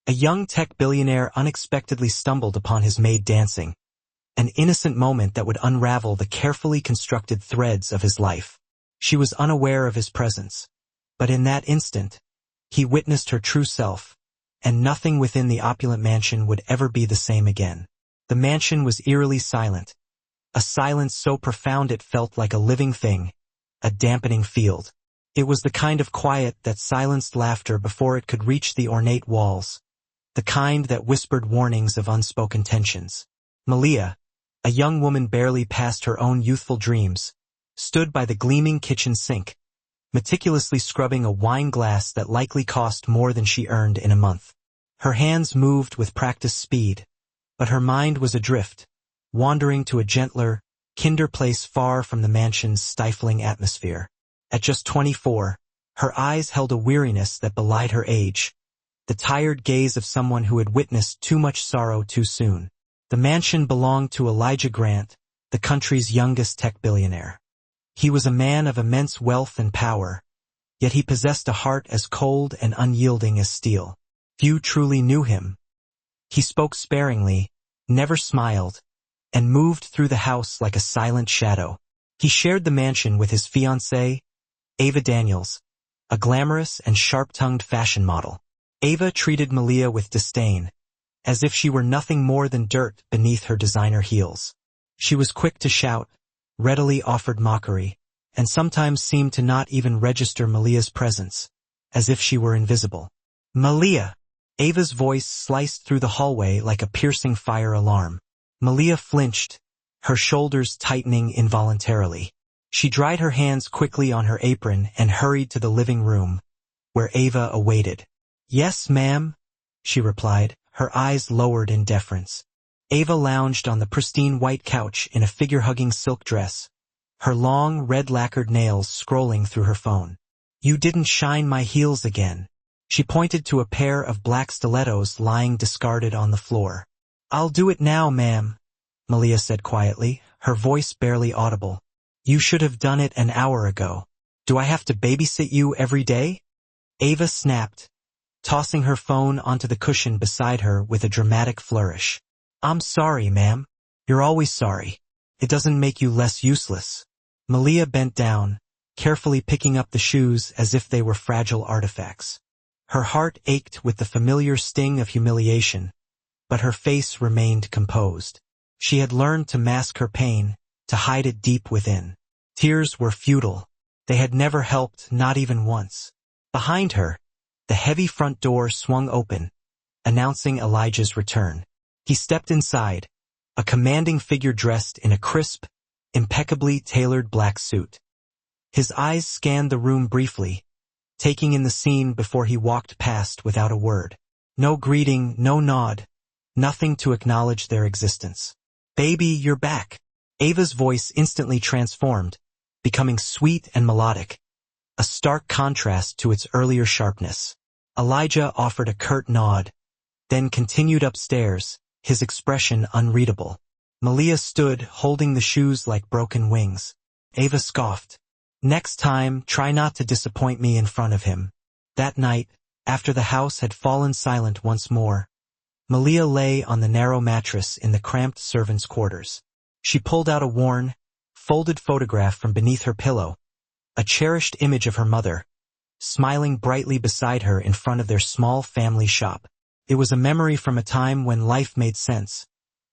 A young tech billionaire unexpectedly stumbled upon his maid dancing, an innocent moment that would unravel the carefully constructed threads of his life. She was unaware of his presence, but in that instant, he witnessed her true self, and nothing within the opulent mansion would ever be the same again. The mansion was eerily silent, a silence so profound it felt like a living thing, a dampening field. It was the kind of quiet that silenced laughter before it could reach the ornate walls, the kind that whispered warnings of unspoken tensions. Malia, a young woman barely past her own youthful dreams, stood by the gleaming kitchen sink, meticulously scrubbing a wine glass that likely cost more than she earned in a month. Her hands moved with practiced speed, but her mind was adrift, wandering to a gentler, kinder place far from the mansion's stifling atmosphere. At just 24, her eyes held a weariness that belied her age, the tired gaze of someone who had witnessed too much sorrow too soon. The mansion belonged to Elijah Grant, the country's youngest tech billionaire. He was a man of immense wealth and power, yet he possessed a heart as cold and unyielding as steel. Few truly knew him. He spoke sparingly, never smiled, and moved through the house like a silent shadow. He shared the mansion with his fiancée, Ava Daniels, a glamorous and sharp-tongued fashion model. Ava treated Malia with disdain, as if she were nothing more than dirt beneath her designer heels. She was quick to shout, readily offered mockery, and sometimes seemed to not even register Malia's presence, as if she were invisible. "Malia!" Ava's voice sliced through the hallway like a piercing fire alarm. Malia flinched, her shoulders tightening involuntarily. She dried her hands quickly on her apron and hurried to the living room, where Ava awaited. "Yes, ma'am," she replied, her eyes lowered in deference. Ava lounged on the pristine white couch in a figure-hugging silk dress, her long, red-lacquered nails scrolling through her phone. "You didn't shine my heels again." She pointed to a pair of black stilettos lying discarded on the floor. "I'll do it now, ma'am," Malia said quietly, her voice barely audible. "You should have done it an hour ago. Do I have to babysit you every day?" Ava snapped, tossing her phone onto the cushion beside her with a dramatic flourish. "I'm sorry, ma'am. You're always sorry. It doesn't make you less useless." Malia bent down, carefully picking up the shoes as if they were fragile artifacts. Her heart ached with the familiar sting of humiliation, but her face remained composed. She had learned to mask her pain, to hide it deep within. Tears were futile. They had never helped, not even once. Behind her, the heavy front door swung open, announcing Elijah's return. He stepped inside, a commanding figure dressed in a crisp, impeccably tailored black suit. His eyes scanned the room briefly, taking in the scene before he walked past without a word. No greeting, no nod, nothing to acknowledge their existence. "Baby, you're back." Ava's voice instantly transformed, becoming sweet and melodic, a stark contrast to its earlier sharpness. Elijah offered a curt nod, then continued upstairs, his expression unreadable. Malia stood, holding the shoes like broken wings. Ava scoffed. "Next time, try not to disappoint me in front of him." That night, after the house had fallen silent once more, Malia lay on the narrow mattress in the cramped servants' quarters. She pulled out a worn, folded photograph from beneath her pillow, a cherished image of her mother, smiling brightly beside her in front of their small family shop. It was a memory from a time when life made sense,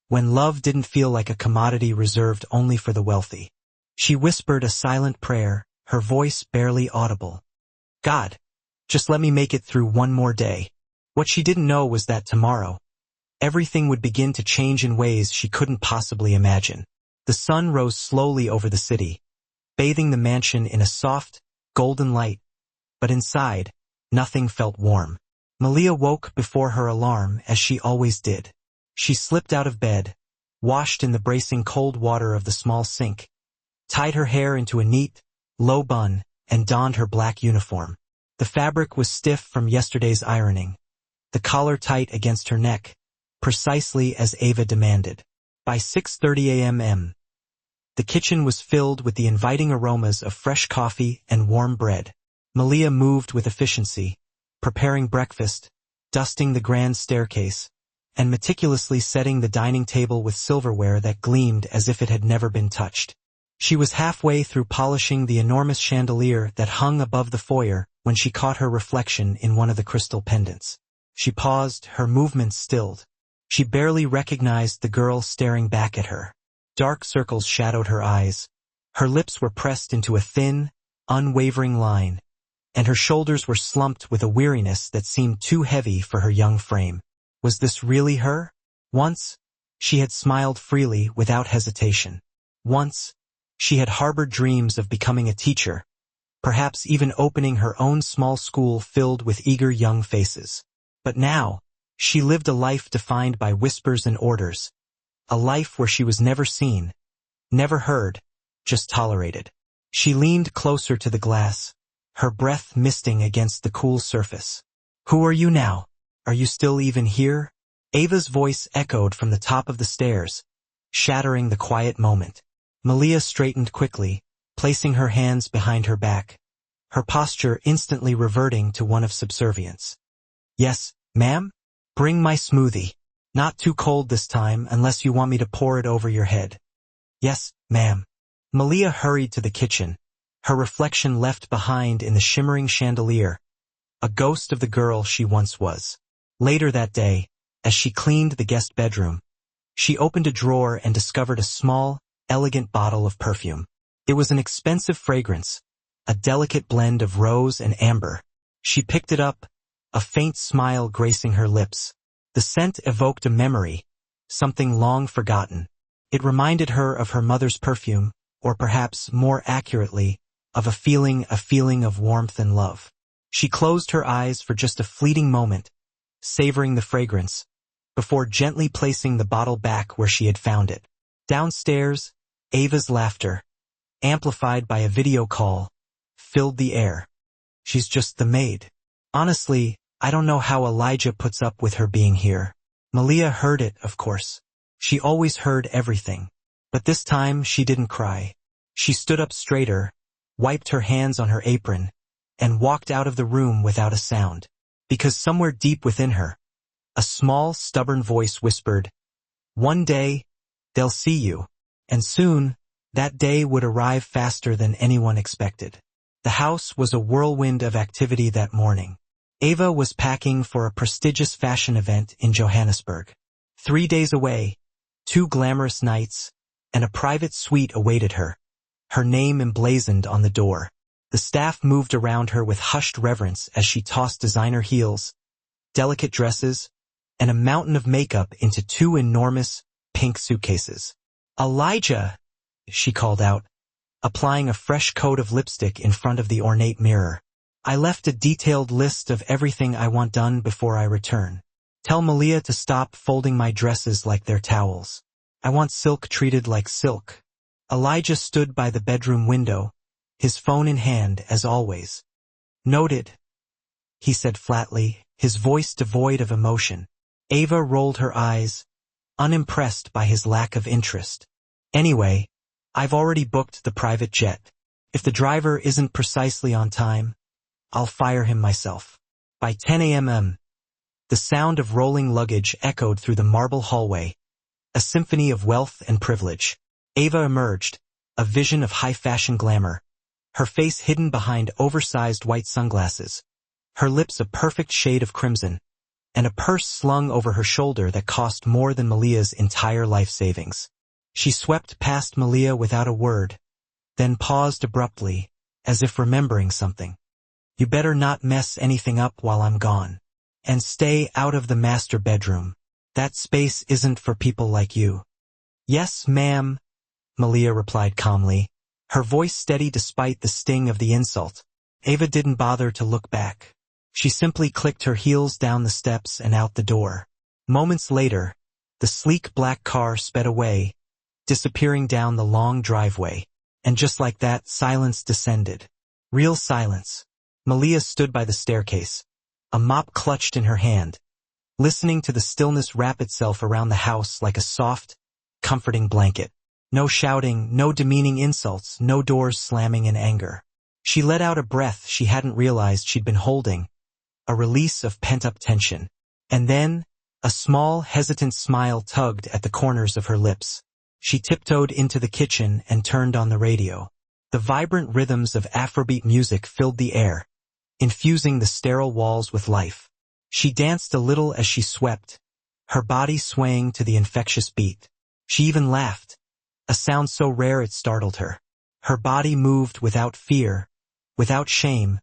when love didn't feel like a commodity reserved only for the wealthy. She whispered a silent prayer, her voice barely audible. "God, just let me make it through one more day." What she didn't know was that tomorrow, everything would begin to change in ways she couldn't possibly imagine. The sun rose slowly over the city, bathing the mansion in a soft, golden light, but inside, nothing felt warm. Malia woke before her alarm, as she always did. She slipped out of bed, washed in the bracing cold water of the small sink, tied her hair into a neat, low bun, and donned her black uniform. The fabric was stiff from yesterday's ironing, the collar tight against her neck, precisely as Ava demanded. By 6:30 a.m., the kitchen was filled with the inviting aromas of fresh coffee and warm bread. Malia moved with efficiency, preparing breakfast, dusting the grand staircase, and meticulously setting the dining table with silverware that gleamed as if it had never been touched. She was halfway through polishing the enormous chandelier that hung above the foyer when she caught her reflection in one of the crystal pendants. She paused, her movements stilled. She barely recognized the girl staring back at her. Dark circles shadowed her eyes. Her lips were pressed into a thin, unwavering line, and her shoulders were slumped with a weariness that seemed too heavy for her young frame. Was this really her? Once, she had smiled freely without hesitation. Once, she had harbored dreams of becoming a teacher, perhaps even opening her own small school filled with eager young faces. But now, she lived a life defined by whispers and orders, a life where she was never seen, never heard, just tolerated. She leaned closer to the glass, her breath misting against the cool surface. "Who are you now? Are you still even here?" Ava's voice echoed from the top of the stairs, shattering the quiet moment. Malia straightened quickly, placing her hands behind her back, her posture instantly reverting to one of subservience. "Yes, ma'am? Bring my smoothie. Not too cold this time unless you want me to pour it over your head." "Yes, ma'am." Malia hurried to the kitchen, her reflection left behind in the shimmering chandelier, a ghost of the girl she once was. Later that day, as she cleaned the guest bedroom, she opened a drawer and discovered a small, elegant bottle of perfume. It was an expensive fragrance, a delicate blend of rose and amber. She picked it up, a faint smile gracing her lips. The scent evoked a memory, something long forgotten. It reminded her of her mother's perfume, or perhaps, more accurately, of a feeling of warmth and love. She closed her eyes for just a fleeting moment, savoring the fragrance, before gently placing the bottle back where she had found it. Downstairs, Ava's laughter, amplified by a video call, filled the air. "She's just the maid. Honestly, I don't know how Elijah puts up with her being here." Malia heard it, of course. She always heard everything. But this time she didn't cry. She stood up straighter, wiped her hands on her apron, and walked out of the room without a sound. Because somewhere deep within her, a small, stubborn voice whispered, "One day, they'll see you." And soon, that day would arrive faster than anyone expected. The house was a whirlwind of activity that morning. Ava was packing for a prestigious fashion event in Johannesburg. 3 days away, 2 glamorous nights, and a private suite awaited her, her name emblazoned on the door. The staff moved around her with hushed reverence as she tossed designer heels, delicate dresses, and a mountain of makeup into 2 enormous, pink suitcases. "Elijah," she called out, applying a fresh coat of lipstick in front of the ornate mirror. "I left a detailed list of everything I want done before I return. Tell Malia to stop folding my dresses like they're towels. I want silk treated like silk." Elijah stood by the bedroom window, his phone in hand as always. "Noted," he said flatly, his voice devoid of emotion. Ava rolled her eyes, unimpressed by his lack of interest. "Anyway, I've already booked the private jet. If the driver isn't precisely on time, I'll fire him myself." By 10 a.m., the sound of rolling luggage echoed through the marble hallway, a symphony of wealth and privilege. Ava emerged, a vision of high-fashion glamour, her face hidden behind oversized white sunglasses, her lips a perfect shade of crimson, and a purse slung over her shoulder that cost more than Malia's entire life savings. She swept past Malia without a word, then paused abruptly, as if remembering something. "You better not mess anything up while I'm gone. And stay out of the master bedroom. That space isn't for people like you." "Yes, ma'am," Malia replied calmly, her voice steady despite the sting of the insult. Ava didn't bother to look back. She simply clicked her heels down the steps and out the door. Moments later, the sleek black car sped away, disappearing down the long driveway. And just like that, silence descended. Real silence. Malia stood by the staircase, a mop clutched in her hand, listening to the stillness wrap itself around the house like a soft, comforting blanket. No shouting, no demeaning insults, no doors slamming in anger. She let out a breath she hadn't realized she'd been holding, a release of pent-up tension. And then, a small, hesitant smile tugged at the corners of her lips. She tiptoed into the kitchen and turned on the radio. The vibrant rhythms of Afrobeat music filled the air, infusing the sterile walls with life. She danced a little as she swept, her body swaying to the infectious beat. She even laughed, a sound so rare it startled her. Her body moved without fear, without shame,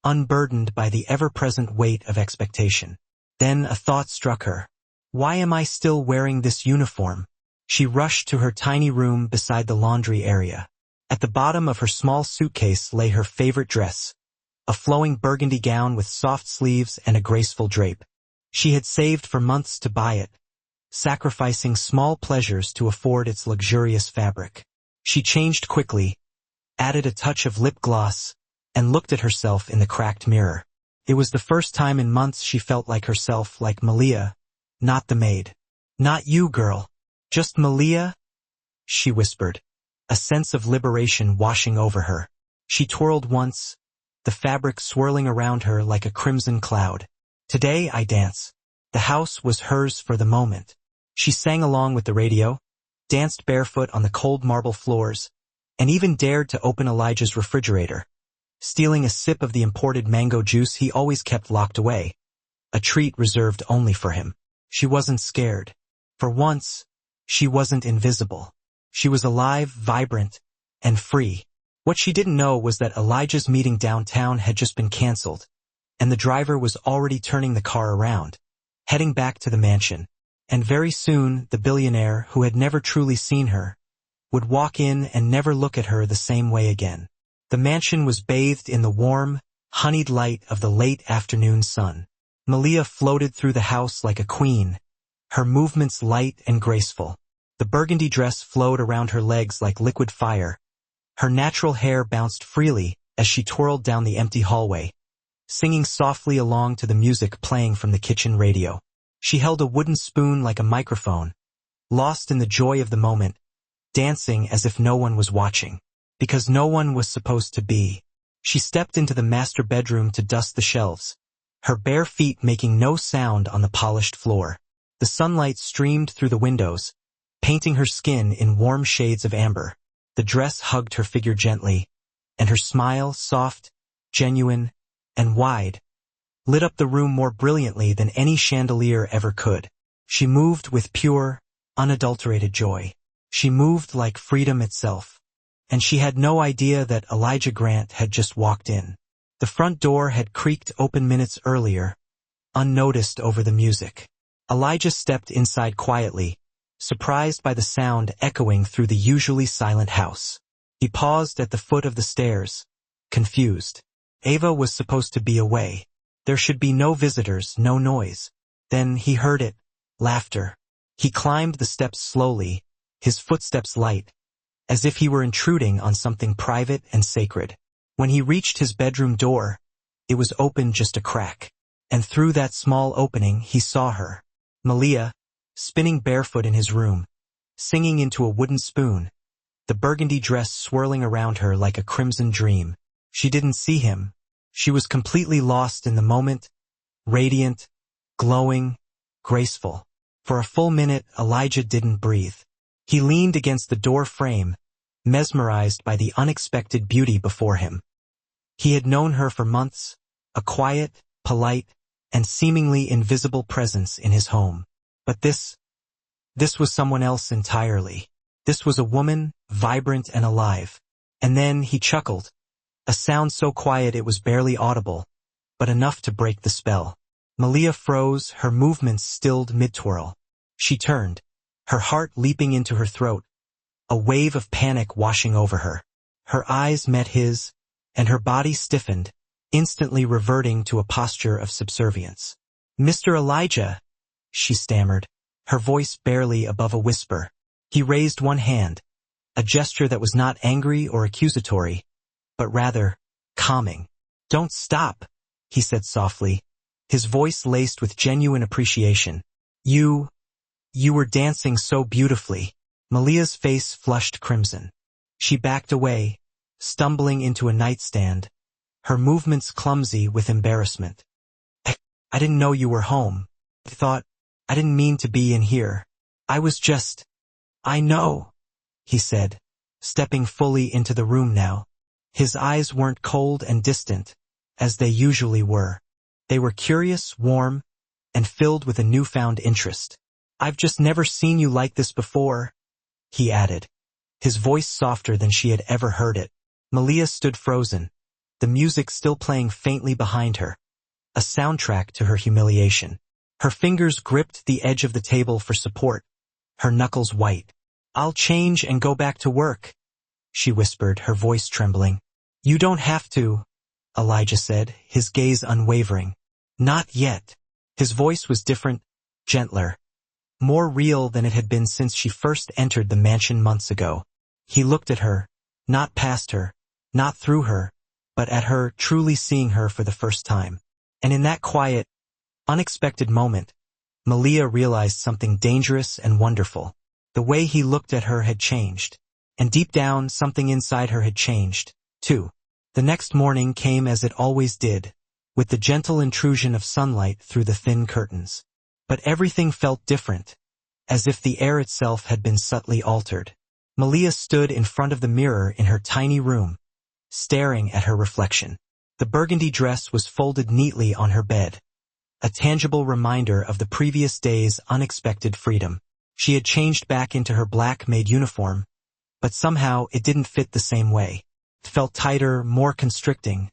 unburdened by the ever-present weight of expectation. Then a thought struck her. Why am I still wearing this uniform? She rushed to her tiny room beside the laundry area. At the bottom of her small suitcase lay her favorite dress, a flowing burgundy gown with soft sleeves and a graceful drape. She had saved for months to buy it, sacrificing small pleasures to afford its luxurious fabric. She changed quickly, added a touch of lip gloss, and looked at herself in the cracked mirror. It was the first time in months she felt like herself, like Malia, not the maid. Not you, girl. Just Malia, she whispered, a sense of liberation washing over her. She twirled once, the fabric swirling around her like a crimson cloud. Today I dance. The house was hers for the moment. She sang along with the radio, danced barefoot on the cold marble floors, and even dared to open Elijah's refrigerator, stealing a sip of the imported mango juice he always kept locked away, a treat reserved only for him. She wasn't scared. For once, she wasn't invisible. She was alive, vibrant, and free. What she didn't know was that Elijah's meeting downtown had just been canceled, and the driver was already turning the car around, heading back to the mansion. And very soon, the billionaire, who had never truly seen her, would walk in and never look at her the same way again. The mansion was bathed in the warm, honeyed light of the late afternoon sun. Malia floated through the house like a queen, her movements light and graceful. The burgundy dress flowed around her legs like liquid fire. Her natural hair bounced freely as she twirled down the empty hallway, singing softly along to the music playing from the kitchen radio. She held a wooden spoon like a microphone, lost in the joy of the moment, dancing as if no one was watching. Because no one was supposed to be. She stepped into the master bedroom to dust the shelves, her bare feet making no sound on the polished floor. The sunlight streamed through the windows, painting her skin in warm shades of amber. The dress hugged her figure gently, and her smile, soft, genuine, and wide, lit up the room more brilliantly than any chandelier ever could. She moved with pure, unadulterated joy. She moved like freedom itself. And she had no idea that Elijah Grant had just walked in. The front door had creaked open minutes earlier, unnoticed over the music. Elijah stepped inside quietly, surprised by the sound echoing through the usually silent house. He paused at the foot of the stairs, confused. Ava was supposed to be away. There should be no visitors, no noise. Then he heard it, laughter. He climbed the steps slowly, his footsteps light, as if he were intruding on something private and sacred. When he reached his bedroom door, it was open just a crack. And through that small opening he saw her, Malia, spinning barefoot in his room, singing into a wooden spoon, the burgundy dress swirling around her like a crimson dream. She didn't see him. She was completely lost in the moment, radiant, glowing, graceful. For a full minute, Elijah didn't breathe. He leaned against the door frame, mesmerized by the unexpected beauty before him. He had known her for months, a quiet, polite, and seemingly invisible presence in his home. But this was someone else entirely. This was a woman, vibrant and alive. And then he chuckled, a sound so quiet it was barely audible, but enough to break the spell. Malia froze, her movements stilled mid-twirl. She turned, her heart leaping into her throat, a wave of panic washing over her. Her eyes met his, and her body stiffened, instantly reverting to a posture of subservience. "Mr. Elijah," she stammered, her voice barely above a whisper. He raised one hand, a gesture that was not angry or accusatory, but rather calming. "Don't stop," he said softly, his voice laced with genuine appreciation. You were dancing so beautifully." Malia's face flushed crimson. She backed away, stumbling into a nightstand, her movements clumsy with embarrassment. I didn't know you were home." I didn't mean to be in here. I was just... I know, he said, stepping fully into the room now. His eyes weren't cold and distant, as they usually were. They were curious, warm, and filled with a newfound interest. I've just never seen you like this before, he added, his voice softer than she had ever heard it. Malia stood frozen, the music still playing faintly behind her, a soundtrack to her humiliation. Her fingers gripped the edge of the table for support, her knuckles white. I'll change and go back to work, she whispered, her voice trembling. You don't have to, Elijah said, his gaze unwavering. Not yet. His voice was different, gentler, more real than it had been since she first entered the mansion months ago. He looked at her, not past her, not through her, but at her, truly seeing her for the first time. And in that quiet, unexpected moment, Malia realized something dangerous and wonderful. The way he looked at her had changed. And deep down, something inside her had changed, too. The next morning came as it always did, with the gentle intrusion of sunlight through the thin curtains. But everything felt different, as if the air itself had been subtly altered. Malia stood in front of the mirror in her tiny room, staring at her reflection. The burgundy dress was folded neatly on her bed, a tangible reminder of the previous day's unexpected freedom. She had changed back into her black Maid uniform, but somehow it didn't fit the same way. It felt tighter, more constricting,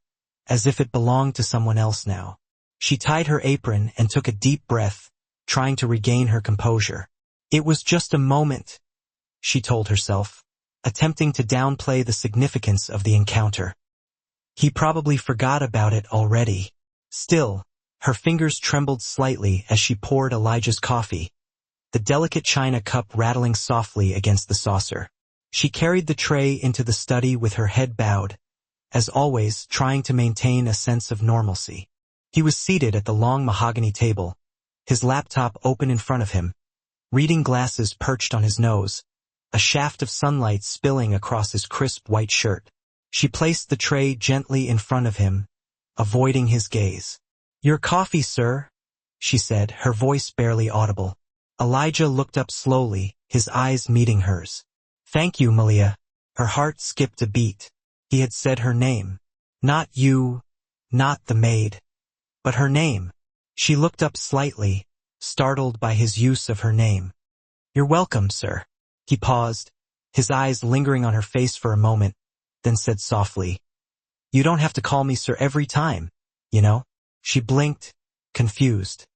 as if it belonged to someone else now. She tied her apron and took a deep breath, trying to regain her composure. It was just a moment, she told herself, attempting to downplay the significance of the encounter. He probably forgot about it already. Still, her fingers trembled slightly as she poured Elijah's coffee, the delicate china cup rattling softly against the saucer. She carried the tray into the study with her head bowed, as always trying to maintain a sense of normalcy. He was seated at the long mahogany table, his laptop open in front of him, reading glasses perched on his nose, a shaft of sunlight spilling across his crisp white shirt. She placed the tray gently in front of him, avoiding his gaze. Your coffee, sir, she said, her voice barely audible. Elijah looked up slowly, his eyes meeting hers. Thank you, Malia. Her heart skipped a beat. He had said her name. Not you, not the maid, but her name. She looked up slightly, startled by his use of her name. You're welcome, sir. He paused, his eyes lingering on her face for a moment, then said softly, You don't have to call me sir every time, you know? She blinked, confused.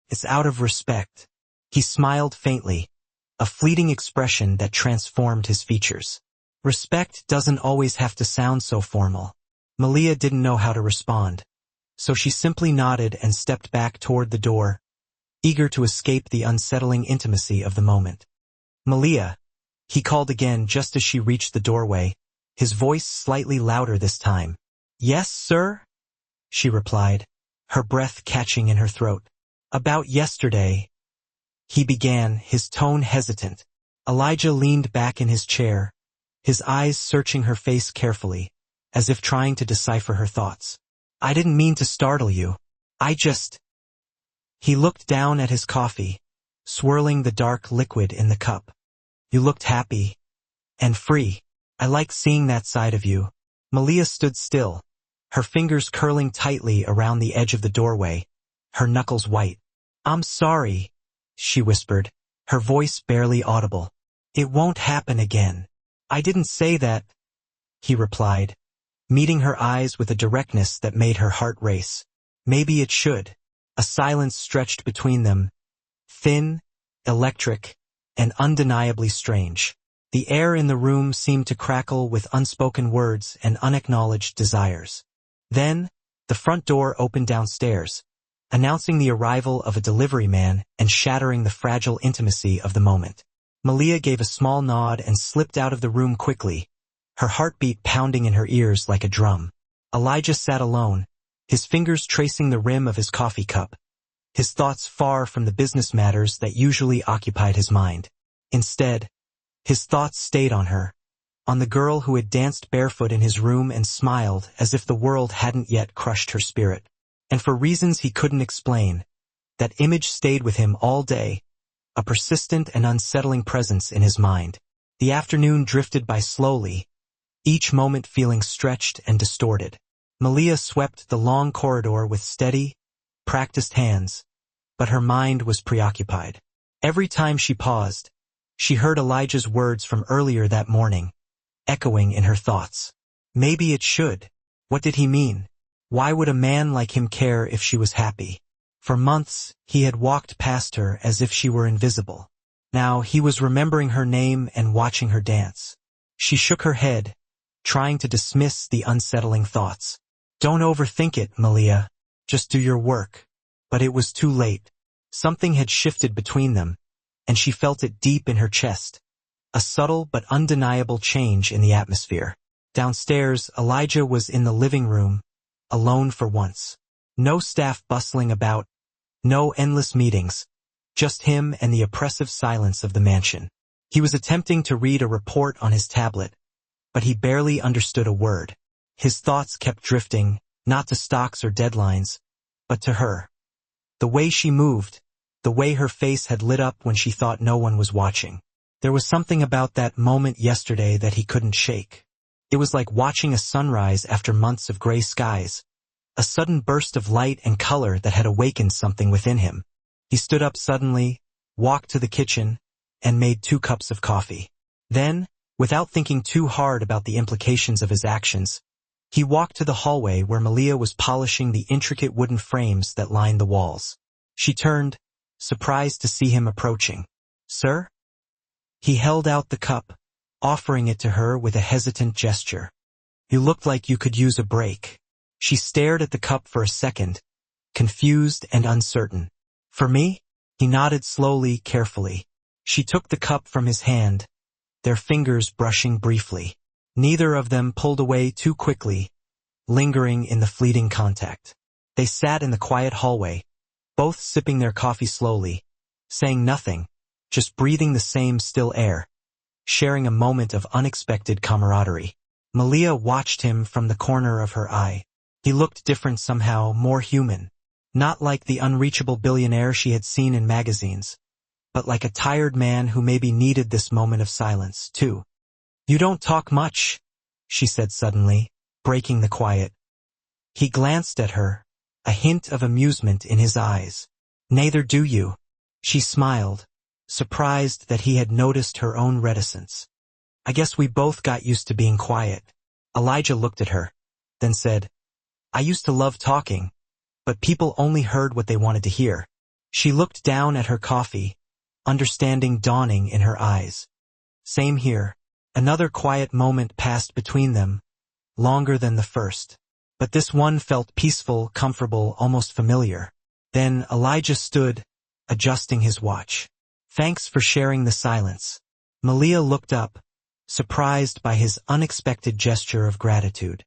It's out of respect. He smiled faintly, a fleeting expression that transformed his features. Respect doesn't always have to sound so formal. Malia didn't know how to respond, so she simply nodded and stepped back toward the door, eager to escape the unsettling intimacy of the moment. Malia, he called again just as she reached the doorway, his voice slightly louder this time. Yes, sir? She replied, her breath catching in her throat. About yesterday, he began, his tone hesitant. Elijah leaned back in his chair, his eyes searching her face carefully, as if trying to decipher her thoughts. I didn't mean to startle you. He looked down at his coffee, swirling the dark liquid in the cup. You looked happy and free. I like seeing that side of you. Malia stood still, her fingers curling tightly around the edge of the doorway, her knuckles white. I'm sorry, she whispered, her voice barely audible. It won't happen again. I didn't say that, he replied, meeting her eyes with a directness that made her heart race. Maybe it should. A silence stretched between them, thin, electric, and undeniably strange. The air in the room seemed to crackle with unspoken words and unacknowledged desires. Then, the front door opened downstairs, announcing the arrival of a delivery man and shattering the fragile intimacy of the moment. Malia gave a small nod and slipped out of the room quickly, her heartbeat pounding in her ears like a drum. Elijah sat alone, his fingers tracing the rim of his coffee cup, his thoughts far from the business matters that usually occupied his mind. Instead, his thoughts stayed on her, on the girl who had danced barefoot in his room and smiled as if the world hadn't yet crushed her spirit. And for reasons he couldn't explain, That image stayed with him all day, a persistent and unsettling presence in his mind. The afternoon drifted by slowly, each moment feeling stretched and distorted. Malia swept the long corridor with steady, practiced hands, but her mind was preoccupied. Every time she paused, she heard Elijah's words from earlier that morning, echoing in her thoughts. Maybe it should. What did he mean? Why would a man like him care if she was happy? For months, he had walked past her as if she were invisible. Now he was remembering her name and watching her dance. She shook her head, trying to dismiss the unsettling thoughts. Don't overthink it, Malia. Just do your work. But it was too late. Something had shifted between them, and she felt it deep in her chest. A subtle but undeniable change in the atmosphere. Downstairs, Elijah was in the living room, alone for once. No staff bustling about, no endless meetings, just him and the oppressive silence of the mansion. He was attempting to read a report on his tablet, but he barely understood a word. His thoughts kept drifting, not to stocks or deadlines, but to her. The way she moved, the way her face had lit up when she thought no one was watching. There was something about that moment yesterday that he couldn't shake. It was like watching a sunrise after months of gray skies, a sudden burst of light and color that had awakened something within him. He stood up suddenly, walked to the kitchen, and made 2 cups of coffee. Then, without thinking too hard about the implications of his actions, he walked to the hallway where Malia was polishing the intricate wooden frames that lined the walls. She turned, surprised to see him approaching. "Sir?" He held out the cup, offering it to her with a hesitant gesture. "You looked like you could use a break." She stared at the cup for a second, confused and uncertain. "For me?" He nodded slowly, carefully. She took the cup from his hand, their fingers brushing briefly. Neither of them pulled away too quickly, lingering in the fleeting contact. They sat in the quiet hallway, both sipping their coffee slowly, saying nothing, just breathing the same still air, sharing a moment of unexpected camaraderie. Malia watched him from the corner of her eye. He looked different somehow, more human. Not like the unreachable billionaire she had seen in magazines, but like a tired man who maybe needed this moment of silence, too. "You don't talk much," she said suddenly, breaking the quiet. He glanced at her, a hint of amusement in his eyes. "Neither do you." She smiled, surprised that he had noticed her own reticence. "I guess we both got used to being quiet." Elijah looked at her, then said, "I used to love talking, but people only heard what they wanted to hear." She looked down at her coffee, understanding dawning in her eyes. "Same here." Another quiet moment passed between them, longer than the first. But this one felt peaceful, comfortable, almost familiar. Then Elijah stood, adjusting his watch. "Thanks for sharing the silence." Malia looked up, surprised by his unexpected gesture of gratitude.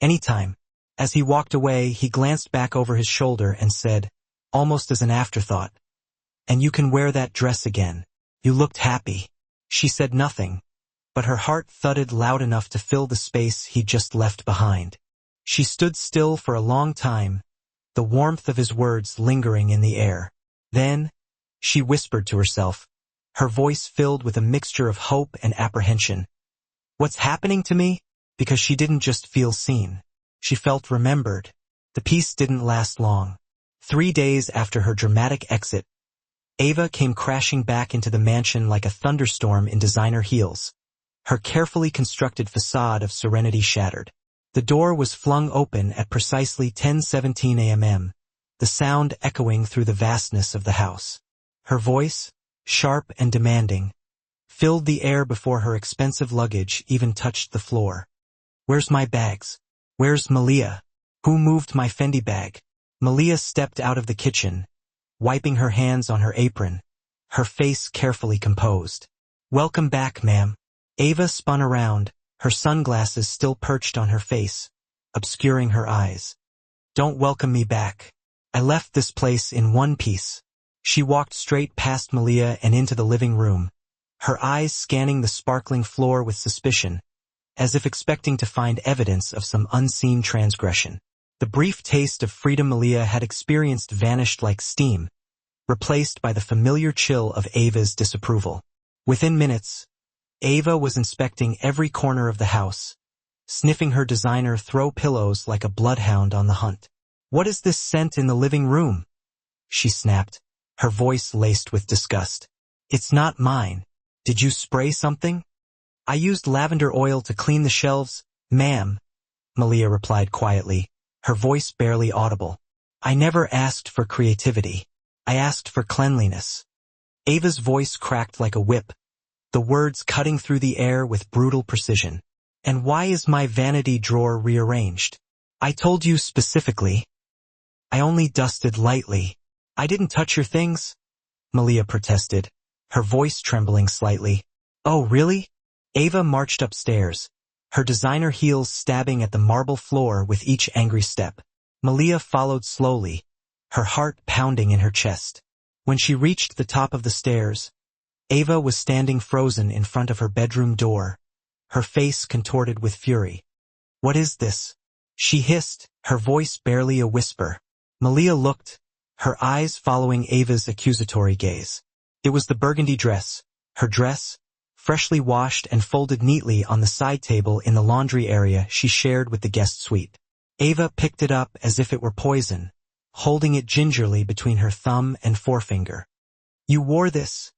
"Anytime." As he walked away, he glanced back over his shoulder and said, almost as an afterthought, "And you can wear that dress again. You looked happy." She said nothing, but her heart thudded loud enough to fill the space he'd just left behind. She stood still for a long time, the warmth of his words lingering in the air. Then, she whispered to herself, her voice filled with a mixture of hope and apprehension. "What's happening to me?" Because she didn't just feel seen. She felt remembered. The peace didn't last long. 3 days after her dramatic exit, Ava came crashing back into the mansion like a thunderstorm in designer heels, her carefully constructed facade of serenity shattered. The door was flung open at precisely 10:17 a.m., the sound echoing through the vastness of the house. Her voice, sharp and demanding, filled the air before her expensive luggage even touched the floor. "Where's my bags? Where's Malia? Who moved my Fendi bag?" Malia stepped out of the kitchen, wiping her hands on her apron, her face carefully composed. "Welcome back, ma'am." Ava spun around, her sunglasses still perched on her face, obscuring her eyes. "Don't welcome me back. I left this place in one piece." She walked straight past Malia and into the living room, her eyes scanning the sparkling floor with suspicion, as if expecting to find evidence of some unseen transgression. The brief taste of freedom Malia had experienced vanished like steam, replaced by the familiar chill of Ava's disapproval. Within minutes, Ava was inspecting every corner of the house, sniffing her designer throw pillows like a bloodhound on the hunt. "What is this scent in the living room?" she snapped, her voice laced with disgust. "It's not mine. Did you spray something?" "I used lavender oil to clean the shelves, ma'am," Malia replied quietly, her voice barely audible. "I never asked for creativity. I asked for cleanliness." Ava's voice cracked like a whip, the words cutting through the air with brutal precision. "And why is my vanity drawer rearranged? I told you specifically. I only dusted lightly. I didn't touch your things," Malia protested, her voice trembling slightly. "Oh, really?" Ava marched upstairs, her designer heels stabbing at the marble floor with each angry step. Malia followed slowly, her heart pounding in her chest. When she reached the top of the stairs, Ava was standing frozen in front of her bedroom door, her face contorted with fury. "What is this?" she hissed, her voice barely a whisper. Malia looked, her eyes following Ava's accusatory gaze. It was the burgundy dress, her dress, freshly washed and folded neatly on the side table in the laundry area she shared with the guest suite. Ava picked it up as if it were poison, holding it gingerly between her thumb and forefinger. "You wore this,"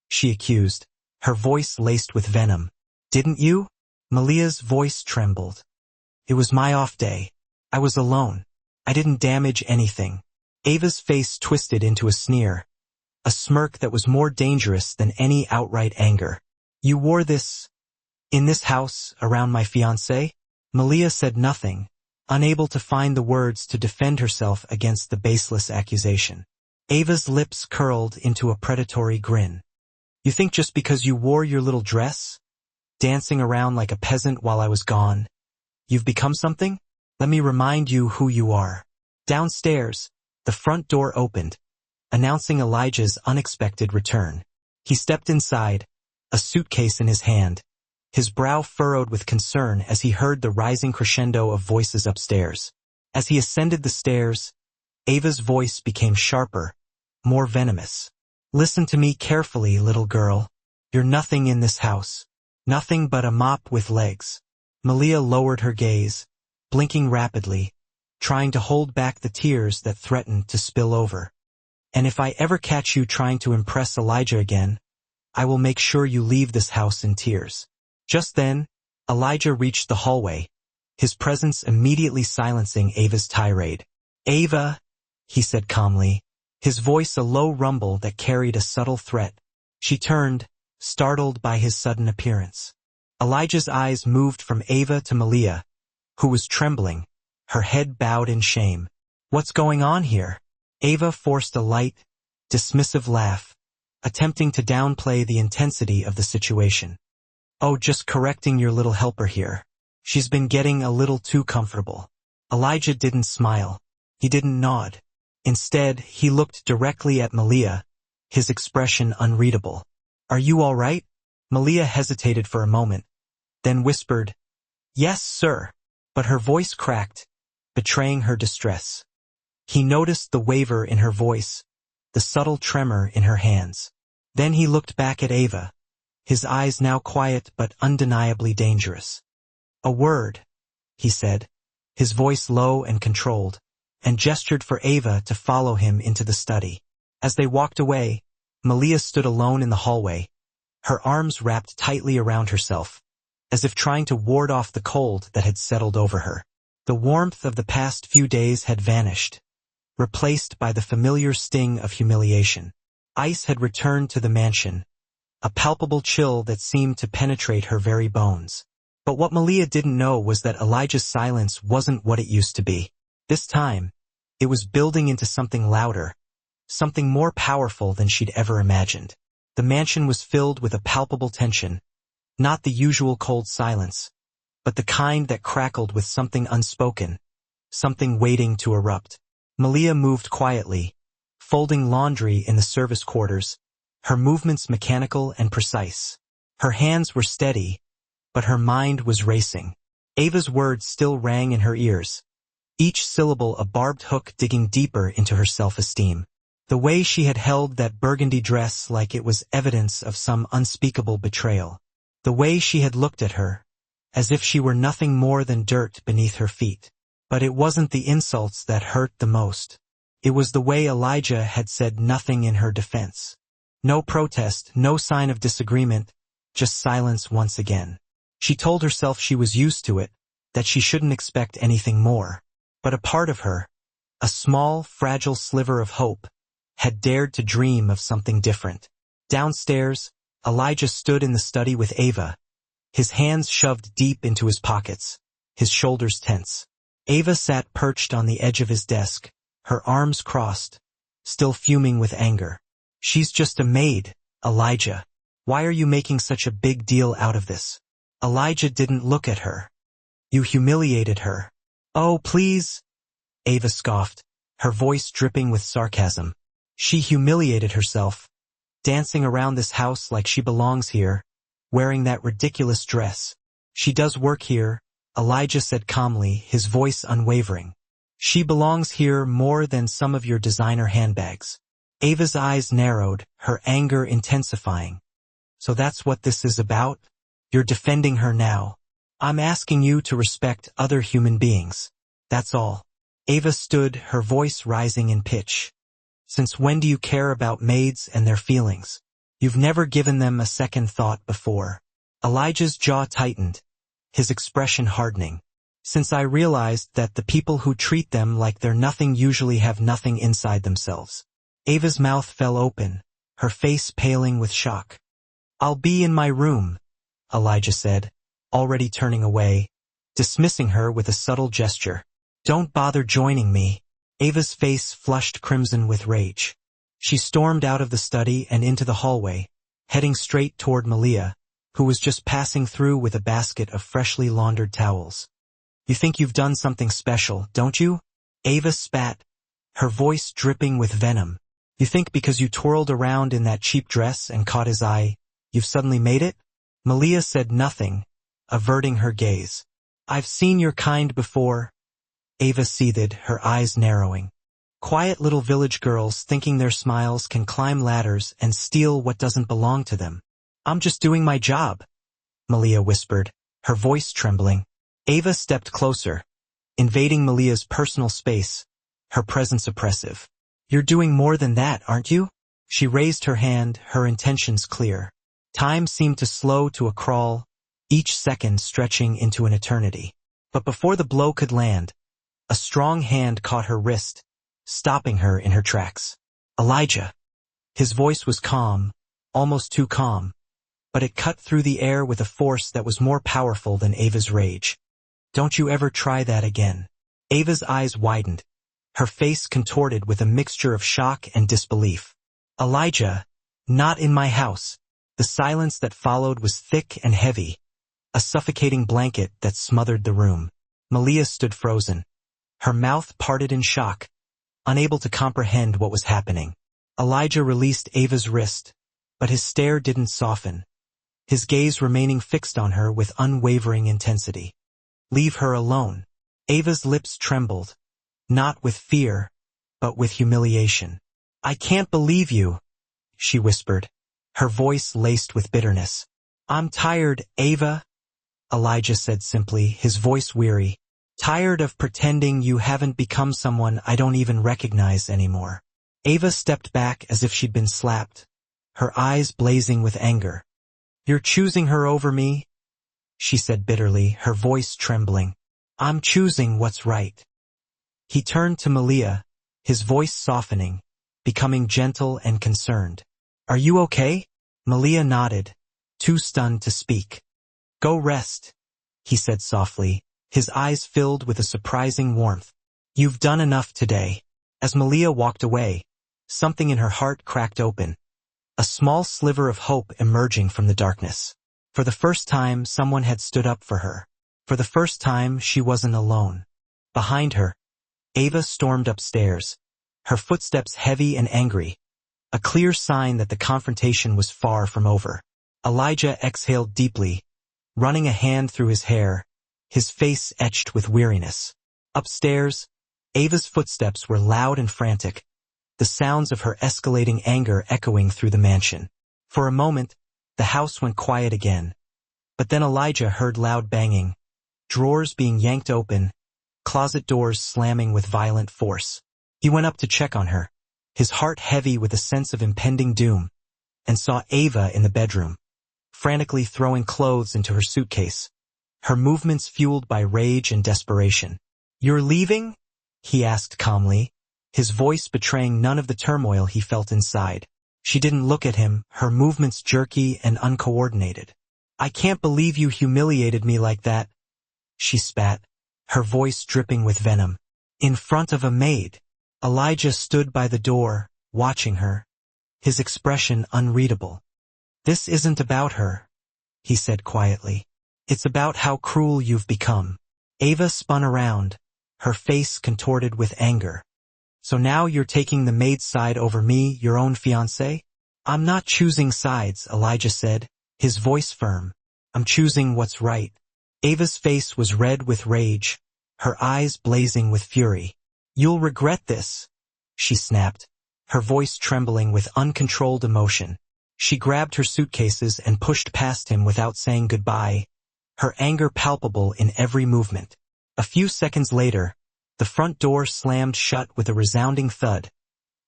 she accused, her voice laced with venom. "Didn't you?" Malia's voice trembled. "It was my off day. I was alone. I didn't damage anything." Ava's face twisted into a sneer, a smirk that was more dangerous than any outright anger. "You wore this in this house around my fiancé?" Malia said nothing, unable to find the words to defend herself against the baseless accusation. Ava's lips curled into a predatory grin. "You think just because you wore your little dress, dancing around like a peasant while I was gone, you've become something? Let me remind you who you are." Downstairs, the front door opened, announcing Elijah's unexpected return. He stepped inside, a suitcase in his hand, his brow furrowed with concern as he heard the rising crescendo of voices upstairs. As he ascended the stairs, Ava's voice became sharper, more venomous. "Listen to me carefully, little girl. You're nothing in this house. Nothing but a mop with legs." Malia lowered her gaze, blinking rapidly, trying to hold back the tears that threatened to spill over. "And if I ever catch you trying to impress Elijah again, I will make sure you leave this house in tears." Just then, Elijah reached the hallway, his presence immediately silencing Ava's tirade. "Ava," he said calmly, his voice a low rumble that carried a subtle threat. She turned, startled by his sudden appearance. Elijah's eyes moved from Ava to Malia, who was trembling, her head bowed in shame. "What's going on here?" Ava forced a light, dismissive laugh, attempting to downplay the intensity of the situation. "Oh, just correcting your little helper here. She's been getting a little too comfortable." Elijah didn't smile. He didn't nod. Instead, he looked directly at Malia, his expression unreadable. "Are you all right?" Malia hesitated for a moment, then whispered, "Yes, sir," but her voice cracked, betraying her distress. He noticed the waver in her voice, the subtle tremor in her hands. Then he looked back at Ava, his eyes now quiet but undeniably dangerous. "A word," he said, his voice low and controlled, and gestured for Ava to follow him into the study. As they walked away, Malia stood alone in the hallway, her arms wrapped tightly around herself, as if trying to ward off the cold that had settled over her. The warmth of the past few days had vanished, replaced by the familiar sting of humiliation. Ice had returned to the mansion, a palpable chill that seemed to penetrate her very bones. But what Malia didn't know was that Elijah's silence wasn't what it used to be. This time, it was building into something louder, something more powerful than she'd ever imagined. The mansion was filled with a palpable tension, not the usual cold silence, but the kind that crackled with something unspoken, something waiting to erupt. Malia moved quietly, folding laundry in the service quarters, her movements mechanical and precise. Her hands were steady, but her mind was racing. Ava's words still rang in her ears, each syllable a barbed hook digging deeper into her self-esteem. The way she had held that burgundy dress like it was evidence of some unspeakable betrayal. The way she had looked at her, as if she were nothing more than dirt beneath her feet. But it wasn't the insults that hurt the most. It was the way Elijah had said nothing in her defense. No protest, no sign of disagreement, just silence once again. She told herself she was used to it, that she shouldn't expect anything more. But a part of her, a small, fragile sliver of hope, had dared to dream of something different. Downstairs, Elijah stood in the study with Ava, his hands shoved deep into his pockets, his shoulders tense. Ava sat perched on the edge of his desk, her arms crossed, still fuming with anger. "She's just a maid, Elijah. Why are you making such a big deal out of this?" Elijah didn't look at her. "You humiliated her." "Oh, please," Ava scoffed, her voice dripping with sarcasm. "She humiliated herself, dancing around this house like she belongs here, wearing that ridiculous dress. She does work here," Elijah said calmly, his voice unwavering. "She belongs here more than some of your designer handbags." Ava's eyes narrowed, her anger intensifying. "So that's what this is about? You're defending her now. I'm asking you to respect other human beings. That's all." Ava stood, her voice rising in pitch. "Since when do you care about maids and their feelings? You've never given them a second thought before." Elijah's jaw tightened, his expression hardening. "Since I realized that the people who treat them like they're nothing usually have nothing inside themselves." Ava's mouth fell open, her face paling with shock. "I'll be in my room," Elijah said, already turning away, dismissing her with a subtle gesture. "Don't bother joining me." Ava's face flushed crimson with rage. She stormed out of the study and into the hallway, heading straight toward Malia, who was just passing through with a basket of freshly laundered towels. "You think you've done something special, don't you?" Ava spat, her voice dripping with venom. "You think because you twirled around in that cheap dress and caught his eye, you've suddenly made it?" Malia said nothing, averting her gaze. "I've seen your kind before." Ava seethed, her eyes narrowing. "Quiet little village girls thinking their smiles can climb ladders and steal what doesn't belong to them. I'm just doing my job," Malia whispered, her voice trembling. Ava stepped closer, invading Malia's personal space, her presence oppressive. "You're doing more than that, aren't you?" She raised her hand, her intentions clear. Time seemed to slow to a crawl, each second stretching into an eternity. But before the blow could land, a strong hand caught her wrist, stopping her in her tracks. "Elijah." His voice was calm, almost too calm, but it cut through the air with a force that was more powerful than Ava's rage. "Don't you ever try that again." Ava's eyes widened, her face contorted with a mixture of shock and disbelief. "Elijah, not in my house." The silence that followed was thick and heavy, a suffocating blanket that smothered the room. Malia stood frozen, her mouth parted in shock, unable to comprehend what was happening. Elijah released Ava's wrist, but his stare didn't soften, his gaze remaining fixed on her with unwavering intensity. "Leave her alone." Ava's lips trembled, not with fear, but with humiliation. "I can't believe you," she whispered, her voice laced with bitterness. "I'm tired, Ava," Elijah said simply, his voice weary. "Tired of pretending you haven't become someone I don't even recognize anymore." Ava stepped back as if she'd been slapped, her eyes blazing with anger. "You're choosing her over me?" she said bitterly, her voice trembling. "I'm choosing what's right." He turned to Malia, his voice softening, becoming gentle and concerned. "Are you okay?" Malia nodded, too stunned to speak. "Go rest," he said softly, his eyes filled with a surprising warmth. "You've done enough today." As Malia walked away, something in her heart cracked open, a small sliver of hope emerging from the darkness. For the first time, someone had stood up for her. For the first time, she wasn't alone. Behind her, Ava stormed upstairs, her footsteps heavy and angry, a clear sign that the confrontation was far from over. Elijah exhaled deeply, running a hand through his hair, his face etched with weariness. Upstairs, Ava's footsteps were loud and frantic, the sounds of her escalating anger echoing through the mansion. For a moment, the house went quiet again. But then Elijah heard loud banging, drawers being yanked open, closet doors slamming with violent force. He went up to check on her, his heart heavy with a sense of impending doom, and saw Ava in the bedroom, frantically throwing clothes into her suitcase, her movements fueled by rage and desperation. "You're leaving?" he asked calmly, his voice betraying none of the turmoil he felt inside. She didn't look at him, her movements jerky and uncoordinated. "I can't believe you humiliated me like that," she spat, her voice dripping with venom. In front of a maid. Elijah stood by the door, watching her, his expression unreadable. "This isn't about her," he said quietly. "It's about how cruel you've become." Ava spun around, her face contorted with anger. "So now you're taking the maid's side over me, your own fiancé?" "I'm not choosing sides," Elijah said, his voice firm. "I'm choosing what's right." Ava's face was red with rage, her eyes blazing with fury. "You'll regret this," she snapped, her voice trembling with uncontrolled emotion. She grabbed her suitcases and pushed past him without saying goodbye, her anger palpable in every movement. A few seconds later, the front door slammed shut with a resounding thud,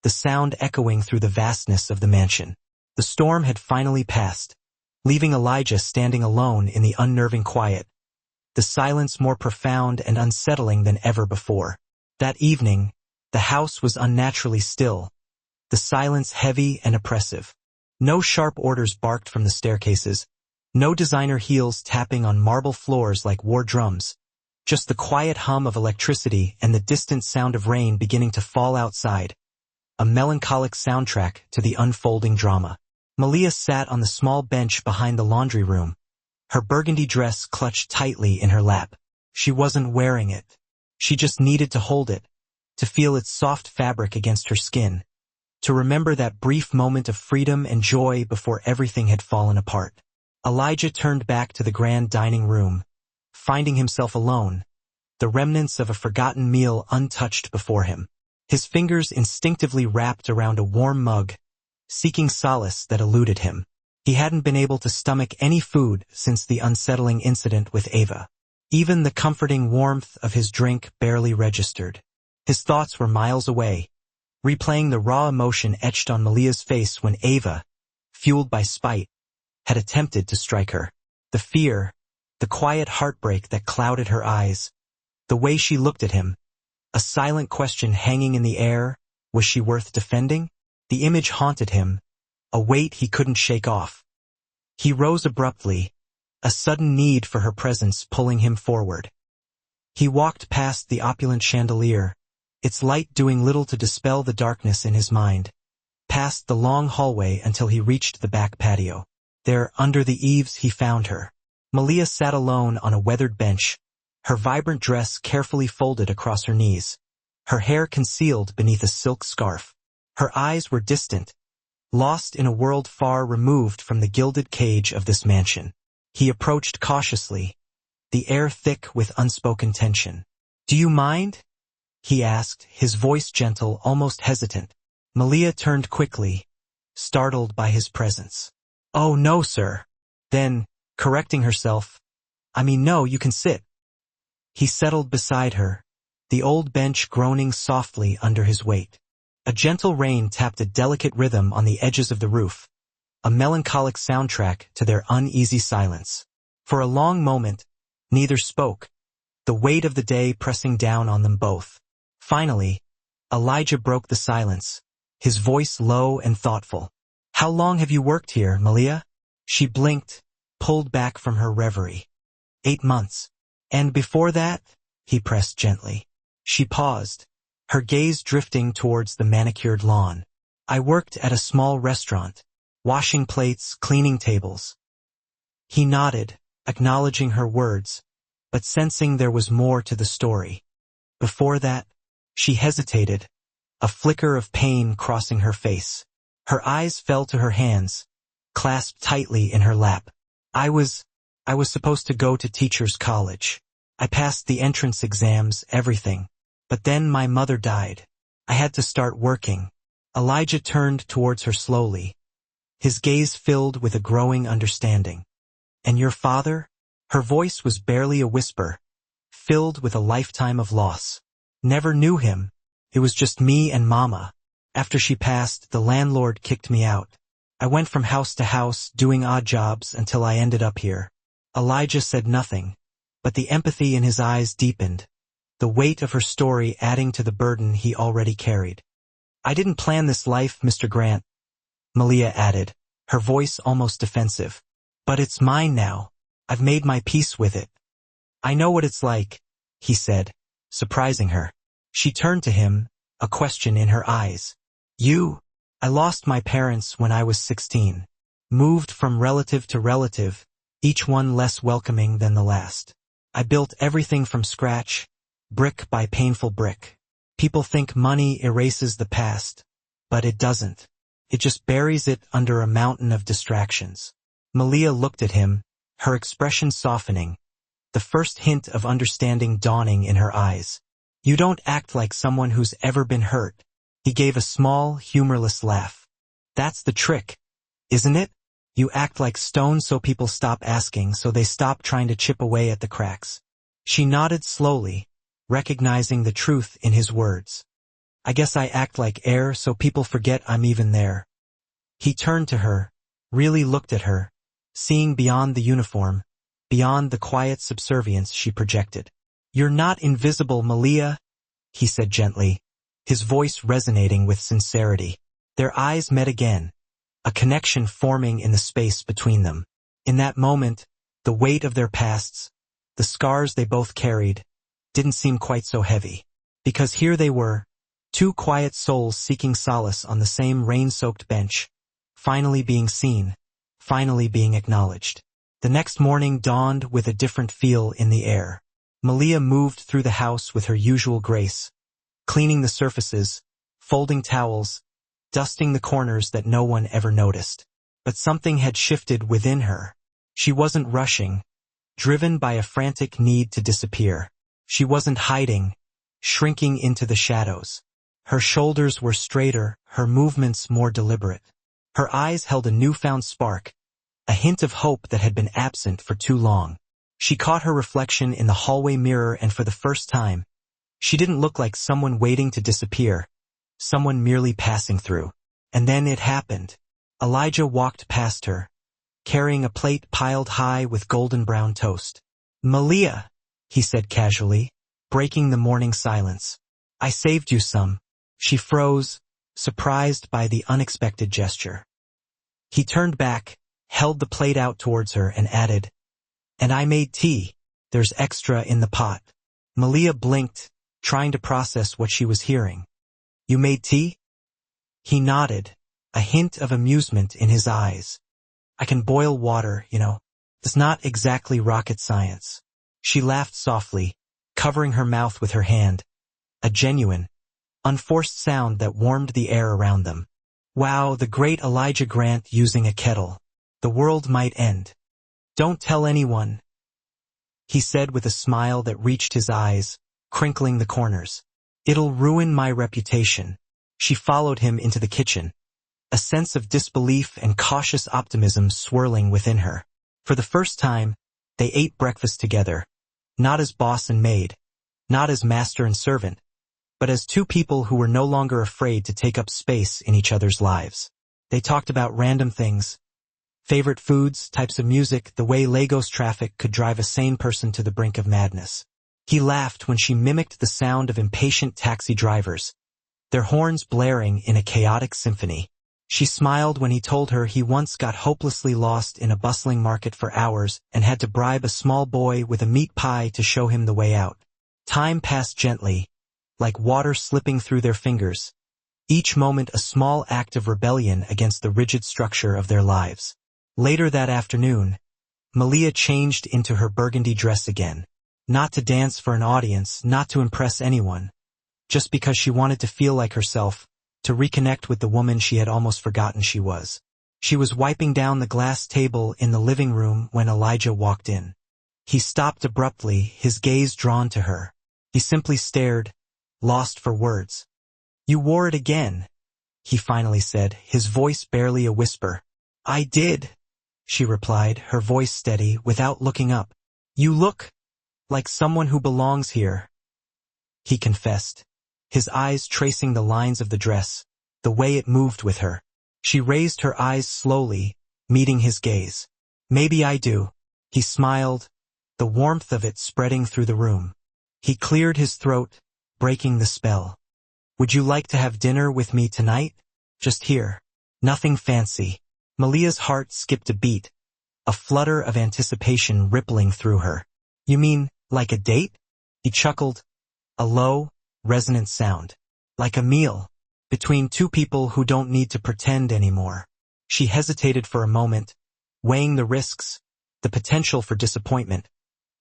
the sound echoing through the vastness of the mansion. The storm had finally passed, leaving Elijah standing alone in the unnerving quiet, the silence more profound and unsettling than ever before. That evening, the house was unnaturally still, the silence heavy and oppressive. No sharp orders barked from the staircases, no designer heels tapping on marble floors like war drums, just the quiet hum of electricity and the distant sound of rain beginning to fall outside, a melancholic soundtrack to the unfolding drama. Malia sat on the small bench behind the laundry room, her burgundy dress clutched tightly in her lap. She wasn't wearing it. She just needed to hold it, to feel its soft fabric against her skin, to remember that brief moment of freedom and joy before everything had fallen apart. Elijah turned back to the grand dining room, finding himself alone, the remnants of a forgotten meal untouched before him. His fingers instinctively wrapped around a warm mug, seeking solace that eluded him. He hadn't been able to stomach any food since the unsettling incident with Ava. Even the comforting warmth of his drink barely registered. His thoughts were miles away, replaying the raw emotion etched on Malia's face when Ava, fueled by spite, had attempted to strike her. The fear, the quiet heartbreak that clouded her eyes, the way she looked at him, a silent question hanging in the air, was she worth defending? The image haunted him, a weight he couldn't shake off. He rose abruptly, a sudden need for her presence pulling him forward. He walked past the opulent chandelier, its light doing little to dispel the darkness in his mind, past the long hallway until he reached the back patio. There, under the eaves, he found her. Malia sat alone on a weathered bench, her vibrant dress carefully folded across her knees, her hair concealed beneath a silk scarf. Her eyes were distant, lost in a world far removed from the gilded cage of this mansion. He approached cautiously, the air thick with unspoken tension. "Do you mind?" he asked, his voice gentle, almost hesitant. Malia turned quickly, startled by his presence. "Oh, no, sir." Then, correcting herself, "I mean, no, you can sit." He settled beside her, the old bench groaning softly under his weight. A gentle rain tapped a delicate rhythm on the edges of the roof, a melancholic soundtrack to their uneasy silence. For a long moment, neither spoke, the weight of the day pressing down on them both. Finally, Elijah broke the silence, his voice low and thoughtful. "How long have you worked here, Malia?" She blinked, pulled back from her reverie. 8 months. "And before that?" he pressed gently. She paused, her gaze drifting towards the manicured lawn. "I worked at a small restaurant, washing plates, cleaning tables." He nodded, acknowledging her words, but sensing there was more to the story. "Before that?" She hesitated, a flicker of pain crossing her face. Her eyes fell to her hands, clasped tightly in her lap. I was supposed to go to teacher's college. I passed the entrance exams, everything. But then my mother died. I had to start working. Elijah turned towards her slowly, his gaze filled with a growing understanding. And your father? Her voice was barely a whisper, filled with a lifetime of loss. Never knew him. It was just me and Mama. After she passed, the landlord kicked me out. I went from house to house, doing odd jobs until I ended up here. Elijah said nothing, but the empathy in his eyes deepened, the weight of her story adding to the burden he already carried. I didn't plan this life, Mr. Grant, Malia added, her voice almost defensive. But it's mine now. I've made my peace with it. I know what it's like, he said, surprising her. She turned to him, a question in her eyes. I lost my parents when I was 16. Moved from relative to relative, each one less welcoming than the last. I built everything from scratch, brick by painful brick. People think money erases the past, but it doesn't. It just buries it under a mountain of distractions. Malia looked at him, her expression softening, the first hint of understanding dawning in her eyes. You don't act like someone who's ever been hurt. He gave a small, humorless laugh. That's the trick, isn't it? You act like stone so people stop asking, so they stop trying to chip away at the cracks. She nodded slowly, recognizing the truth in his words. I guess I act like air so people forget I'm even there. He turned to her, really looked at her, seeing beyond the uniform, beyond the quiet subservience she projected. You're not invisible, Malia, he said gently, his voice resonating with sincerity. Their eyes met again, a connection forming in the space between them. In that moment, the weight of their pasts, the scars they both carried, didn't seem quite so heavy. Because here they were, two quiet souls seeking solace on the same rain-soaked bench, finally being seen, finally being acknowledged. The next morning dawned with a different feel in the air. Malia moved through the house with her usual grace, cleaning the surfaces, folding towels, dusting the corners that no one ever noticed. But something had shifted within her. She wasn't rushing, driven by a frantic need to disappear. She wasn't hiding, shrinking into the shadows. Her shoulders were straighter, her movements more deliberate. Her eyes held a newfound spark, a hint of hope that had been absent for too long. She caught her reflection in the hallway mirror, and for the first time, she didn't look like someone waiting to disappear, someone merely passing through. And then it happened. Elijah walked past her, carrying a plate piled high with golden brown toast. Malia, he said casually, breaking the morning silence. I saved you some. She froze, surprised by the unexpected gesture. He turned back, held the plate out towards her, and added, And I made tea. There's extra in the pot. Malia blinked, trying to process what she was hearing. You made tea? He nodded, a hint of amusement in his eyes. I can boil water, you know. It's not exactly rocket science. She laughed softly, covering her mouth with her hand, a genuine, unforced sound that warmed the air around them. Wow, the great Elijah Grant using a kettle. The world might end. Don't tell anyone, he said with a smile that reached his eyes, crinkling the corners. It'll ruin my reputation. She followed him into the kitchen, a sense of disbelief and cautious optimism swirling within her. For the first time, they ate breakfast together, not as boss and maid, not as master and servant, but as two people who were no longer afraid to take up space in each other's lives. They talked about random things, favorite foods, types of music, the way Lagos traffic could drive a sane person to the brink of madness. He laughed when she mimicked the sound of impatient taxi drivers, their horns blaring in a chaotic symphony. She smiled when he told her he once got hopelessly lost in a bustling market for hours and had to bribe a small boy with a meat pie to show him the way out. Time passed gently, like water slipping through their fingers, each moment a small act of rebellion against the rigid structure of their lives. Later that afternoon, Malia changed into her burgundy dress again, not to dance for an audience, not to impress anyone, just because she wanted to feel like herself, to reconnect with the woman she had almost forgotten she was. She was wiping down the glass table in the living room when Elijah walked in. He stopped abruptly, his gaze drawn to her. He simply stared, lost for words. You wore it again, he finally said, his voice barely a whisper. I did, she replied, her voice steady, without looking up. You look like someone who belongs here, he confessed, his eyes tracing the lines of the dress, the way it moved with her. She raised her eyes slowly, meeting his gaze. Maybe I do, he smiled, the warmth of it spreading through the room. He cleared his throat, breaking the spell. Would you like to have dinner with me tonight? Just here. Nothing fancy. Malia's heart skipped a beat, a flutter of anticipation rippling through her. You mean, like a date? He chuckled, a low, resonant sound. Like a meal, between two people who don't need to pretend anymore. She hesitated for a moment, weighing the risks, the potential for disappointment,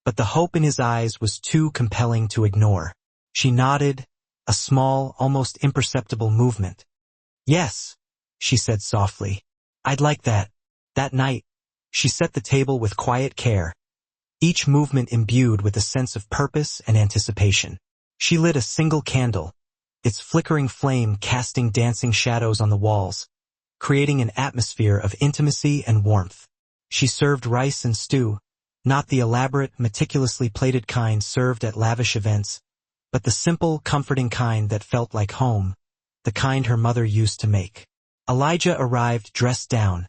but the hope in his eyes was too compelling to ignore. She nodded, a small, almost imperceptible movement. Yes, she said softly. I'd like that. That night, she set the table with quiet care, each movement imbued with a sense of purpose and anticipation. She lit a single candle, its flickering flame casting dancing shadows on the walls, creating an atmosphere of intimacy and warmth. She served rice and stew, not the elaborate, meticulously plated kind served at lavish events, but the simple, comforting kind that felt like home, the kind her mother used to make. Elijah arrived dressed down,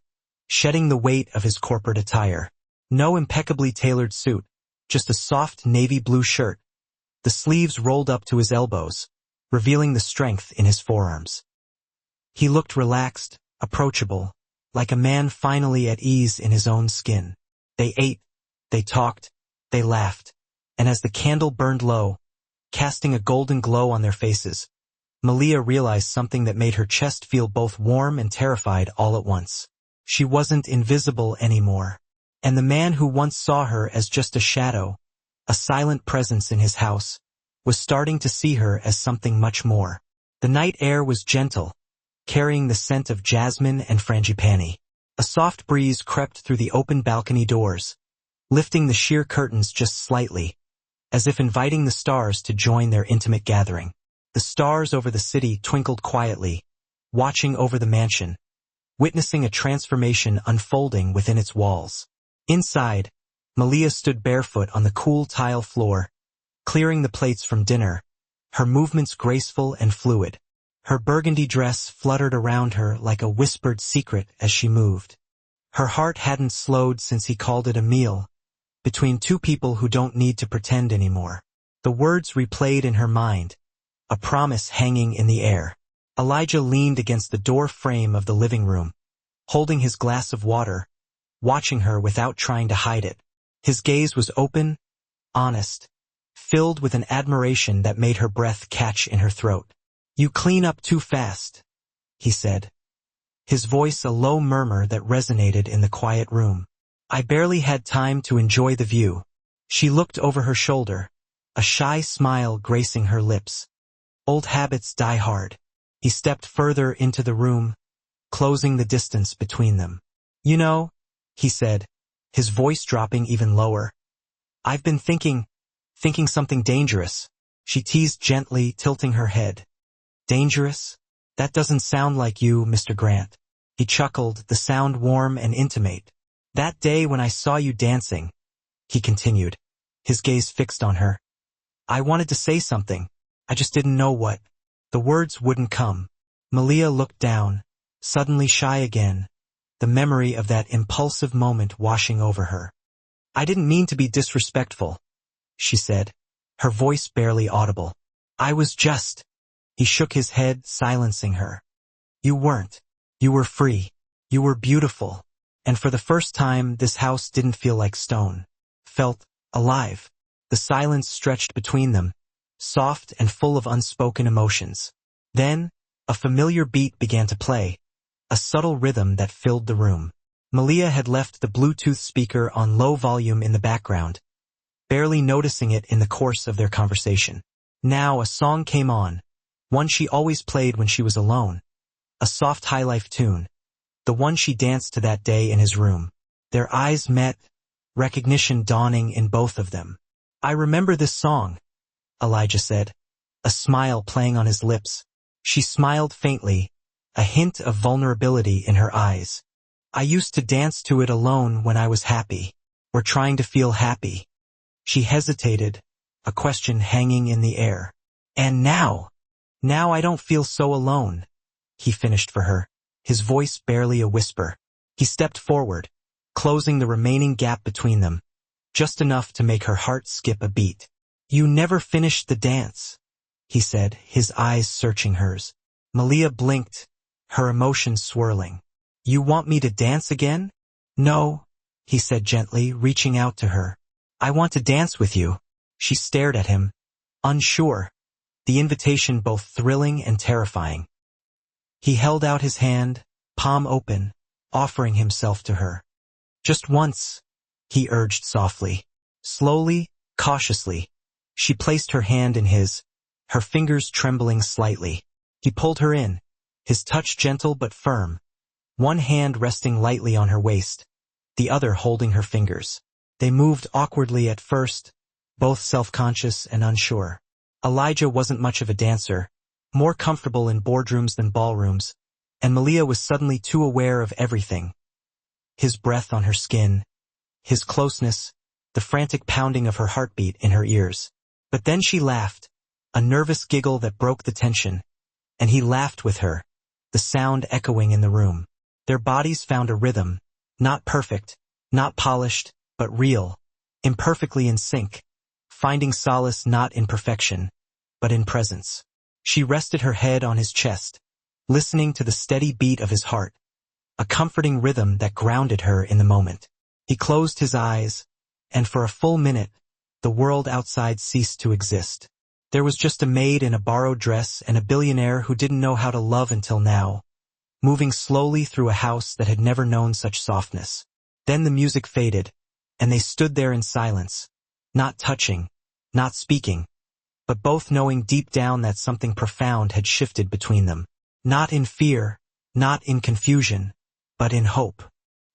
shedding the weight of his corporate attire. No impeccably tailored suit, just a soft navy blue shirt, the sleeves rolled up to his elbows, revealing the strength in his forearms. He looked relaxed, approachable, like a man finally at ease in his own skin. They ate, they talked, they laughed, and as the candle burned low, casting a golden glow on their faces, Malia realized something that made her chest feel both warm and terrified all at once. She wasn't invisible anymore, and the man who once saw her as just a shadow, a silent presence in his house, was starting to see her as something much more. The night air was gentle, carrying the scent of jasmine and frangipani. A soft breeze crept through the open balcony doors, lifting the sheer curtains just slightly, as if inviting the stars to join their intimate gathering. The stars over the city twinkled quietly, watching over the mansion, witnessing a transformation unfolding within its walls. Inside, Malia stood barefoot on the cool tile floor, clearing the plates from dinner, her movements graceful and fluid. Her burgundy dress fluttered around her like a whispered secret as she moved. Her heart hadn't slowed since he called it a meal, between two people who don't need to pretend anymore. The words replayed in her mind, a promise hanging in the air. Elijah leaned against the door frame of the living room, holding his glass of water, watching her without trying to hide it. His gaze was open, honest, filled with an admiration that made her breath catch in her throat. You clean up too fast, he said, his voice a low murmur that resonated in the quiet room. I barely had time to enjoy the view. She looked over her shoulder, a shy smile gracing her lips. Old habits die hard. He stepped further into the room, closing the distance between them. You know, he said, his voice dropping even lower. I've been thinking something dangerous. She teased gently, tilting her head. Dangerous? That doesn't sound like you, Mr. Grant. He chuckled, the sound warm and intimate. That day when I saw you dancing, he continued, his gaze fixed on her. I wanted to say something. I just didn't know what. The words wouldn't come. Malia looked down, suddenly shy again, the memory of that impulsive moment washing over her. I didn't mean to be disrespectful, she said, her voice barely audible. I was just... He shook his head, silencing her. You weren't. You were free. You were beautiful. And for the first time, this house didn't feel like stone. Felt alive. The silence stretched between them, soft and full of unspoken emotions. Then, a familiar beat began to play, a subtle rhythm that filled the room. Malia had left the Bluetooth speaker on low volume in the background, barely noticing it in the course of their conversation. Now a song came on, one she always played when she was alone, a soft high-life tune, the one she danced to that day in his room. Their eyes met, recognition dawning in both of them. I remember this song, Elijah said, a smile playing on his lips. She smiled faintly, a hint of vulnerability in her eyes. I used to dance to it alone when I was happy, or trying to feel happy. She hesitated, a question hanging in the air. And now I don't feel so alone, he finished for her, his voice barely a whisper. He stepped forward, closing the remaining gap between them, just enough to make her heart skip a beat. You never finished the dance, he said, his eyes searching hers. Malia blinked, her emotions swirling. You want me to dance again? No, he said gently, reaching out to her. I want to dance with you. She stared at him, unsure, the invitation both thrilling and terrifying. He held out his hand, palm open, offering himself to her. Just once, he urged softly. Slowly, cautiously, she placed her hand in his, her fingers trembling slightly. He pulled her in, his touch gentle but firm, one hand resting lightly on her waist, the other holding her fingers. They moved awkwardly at first, both self-conscious and unsure. Elijah wasn't much of a dancer, more comfortable in boardrooms than ballrooms, and Malia was suddenly too aware of everything. His breath on her skin, his closeness, the frantic pounding of her heartbeat in her ears. But then she laughed, a nervous giggle that broke the tension, and he laughed with her, the sound echoing in the room. Their bodies found a rhythm, not perfect, not polished, but real, imperfectly in sync, finding solace not in perfection, but in presence. She rested her head on his chest, listening to the steady beat of his heart, a comforting rhythm that grounded her in the moment. He closed his eyes, and for a full minute, the world outside ceased to exist. There was just a maid in a borrowed dress and a billionaire who didn't know how to love until now, moving slowly through a house that had never known such softness. Then the music faded, and they stood there in silence, not touching, not speaking, but both knowing deep down that something profound had shifted between them. Not in fear, not in confusion, but in hope.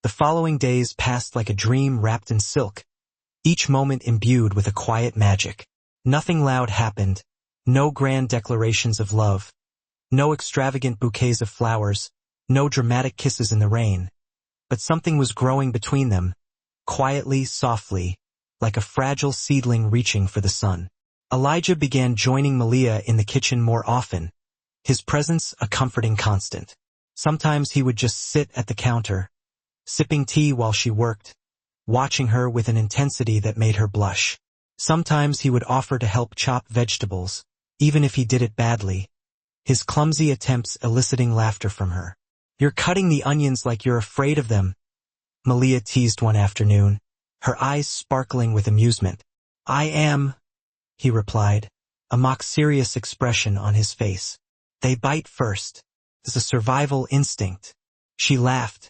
The following days passed like a dream wrapped in silk, each moment imbued with a quiet magic. Nothing loud happened, no grand declarations of love, no extravagant bouquets of flowers, no dramatic kisses in the rain. But something was growing between them, quietly, softly, like a fragile seedling reaching for the sun. Elijah began joining Malia in the kitchen more often, his presence a comforting constant. Sometimes he would just sit at the counter, sipping tea while she worked, watching her with an intensity that made her blush. Sometimes he would offer to help chop vegetables, even if he did it badly, his clumsy attempts eliciting laughter from her. You're cutting the onions like you're afraid of them, Malia teased one afternoon, her eyes sparkling with amusement. I am, he replied, a mock-serious expression on his face. They bite first. It's a survival instinct. She laughed,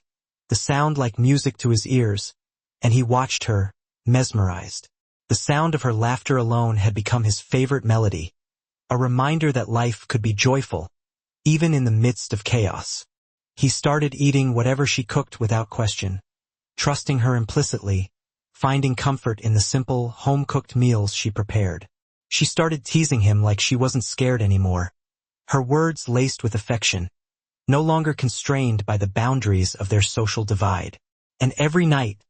the sound like music to his ears, and he watched her, mesmerized. The sound of her laughter alone had become his favorite melody, a reminder that life could be joyful, even in the midst of chaos. He started eating whatever she cooked without question, trusting her implicitly, finding comfort in the simple, home-cooked meals she prepared. She started teasing him like she wasn't scared anymore, her words laced with affection, no longer constrained by the boundaries of their social divide. And every night,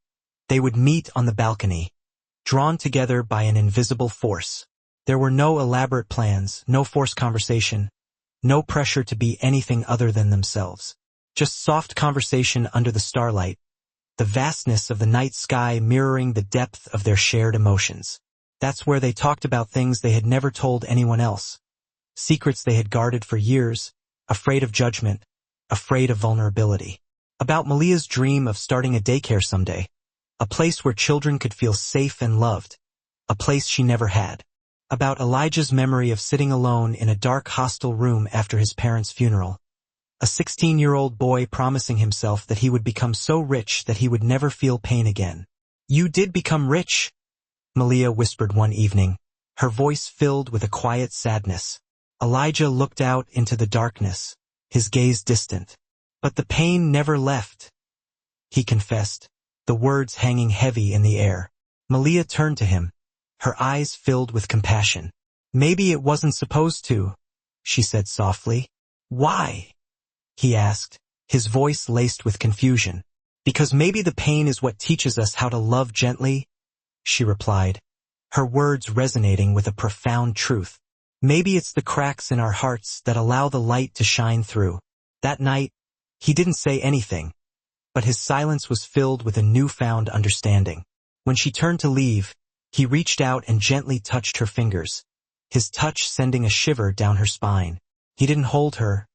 they would meet on the balcony, drawn together by an invisible force. There were no elaborate plans, no forced conversation, no pressure to be anything other than themselves. Just soft conversation under the starlight, the vastness of the night sky mirroring the depth of their shared emotions. That's where they talked about things they had never told anyone else, secrets they had guarded for years, afraid of judgment, afraid of vulnerability. About Malia's dream of starting a daycare someday, a place where children could feel safe and loved, a place she never had. About Elijah's memory of sitting alone in a dark hostel room after his parents' funeral, a 16-year-old boy promising himself that he would become so rich that he would never feel pain again. You did become rich, Malia whispered one evening, her voice filled with a quiet sadness. Elijah looked out into the darkness, his gaze distant. But the pain never left, he confessed, the words hanging heavy in the air. Malia turned to him, her eyes filled with compassion. Maybe it wasn't supposed to, she said softly. Why? he asked, his voice laced with confusion. Because maybe the pain is what teaches us how to love gently, she replied, her words resonating with a profound truth. Maybe it's the cracks in our hearts that allow the light to shine through. That night, he didn't say anything, but his silence was filled with a newfound understanding. When she turned to leave, he reached out and gently touched her fingers, his touch sending a shiver down her spine. He didn't hold her,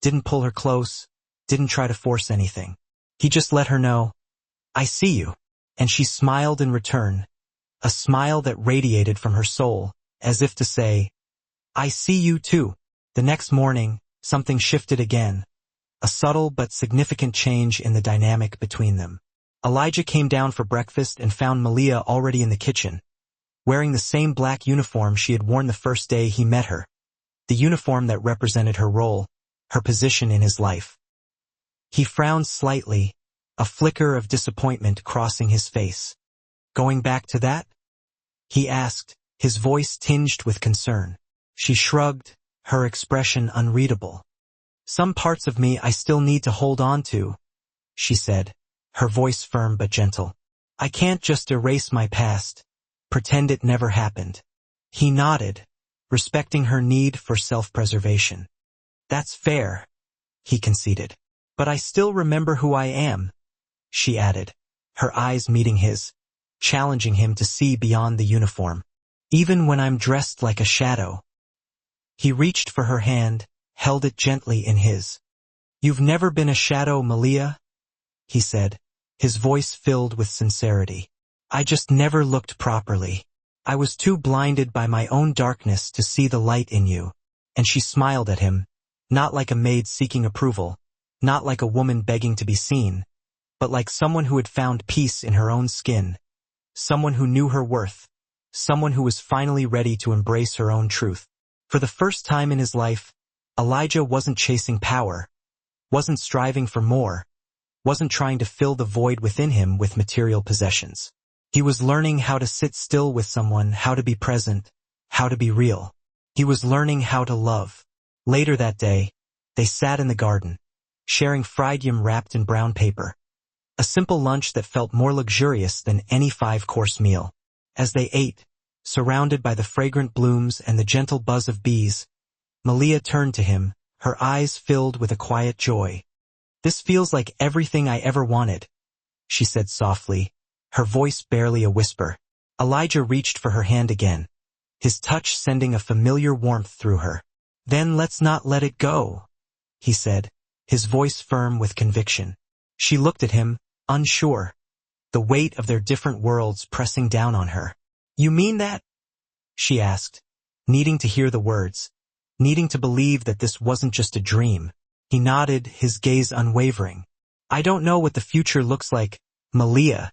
didn't pull her close, didn't try to force anything. He just let her know, "I see you." And she smiled in return, a smile that radiated from her soul, as if to say, "I see you too." The next morning, something shifted again, a subtle but significant change in the dynamic between them. Elijah came down for breakfast and found Malia already in the kitchen, wearing the same black uniform she had worn the first day he met her, the uniform that represented her role, her position in his life. He frowned slightly, a flicker of disappointment crossing his face. "Going back to that?" he asked, his voice tinged with concern. She shrugged, her expression unreadable. "Some parts of me I still need to hold on to," she said, her voice firm but gentle. "I can't just erase my past, pretend it never happened." He nodded, respecting her need for self-preservation. "That's fair," he conceded. "But I still remember who I am," she added, her eyes meeting his, challenging him to see beyond the uniform. "Even when I'm dressed like a shadow." He reached for her hand, held it gently in his. "You've never been a shadow, Malia," he said, his voice filled with sincerity. "I just never looked properly. I was too blinded by my own darkness to see the light in you." And she smiled at him, not like a maid seeking approval, not like a woman begging to be seen, but like someone who had found peace in her own skin, someone who knew her worth, someone who was finally ready to embrace her own truth. For the first time in his life, Elijah wasn't chasing power, wasn't striving for more, wasn't trying to fill the void within him with material possessions. He was learning how to sit still with someone, how to be present, how to be real. He was learning how to love. Later that day, they sat in the garden, sharing fried yam wrapped in brown paper, a simple lunch that felt more luxurious than any 5-course meal. As they ate, surrounded by the fragrant blooms and the gentle buzz of bees, Malia turned to him, her eyes filled with a quiet joy. "This feels like everything I ever wanted," she said softly, her voice barely a whisper. Elijah reached for her hand again, his touch sending a familiar warmth through her. "Then let's not let it go," he said, his voice firm with conviction. She looked at him, unsure, the weight of their different worlds pressing down on her. "You mean that?" she asked, needing to hear the words, needing to believe that this wasn't just a dream. He nodded, his gaze unwavering. "I don't know what the future looks like, Malia,"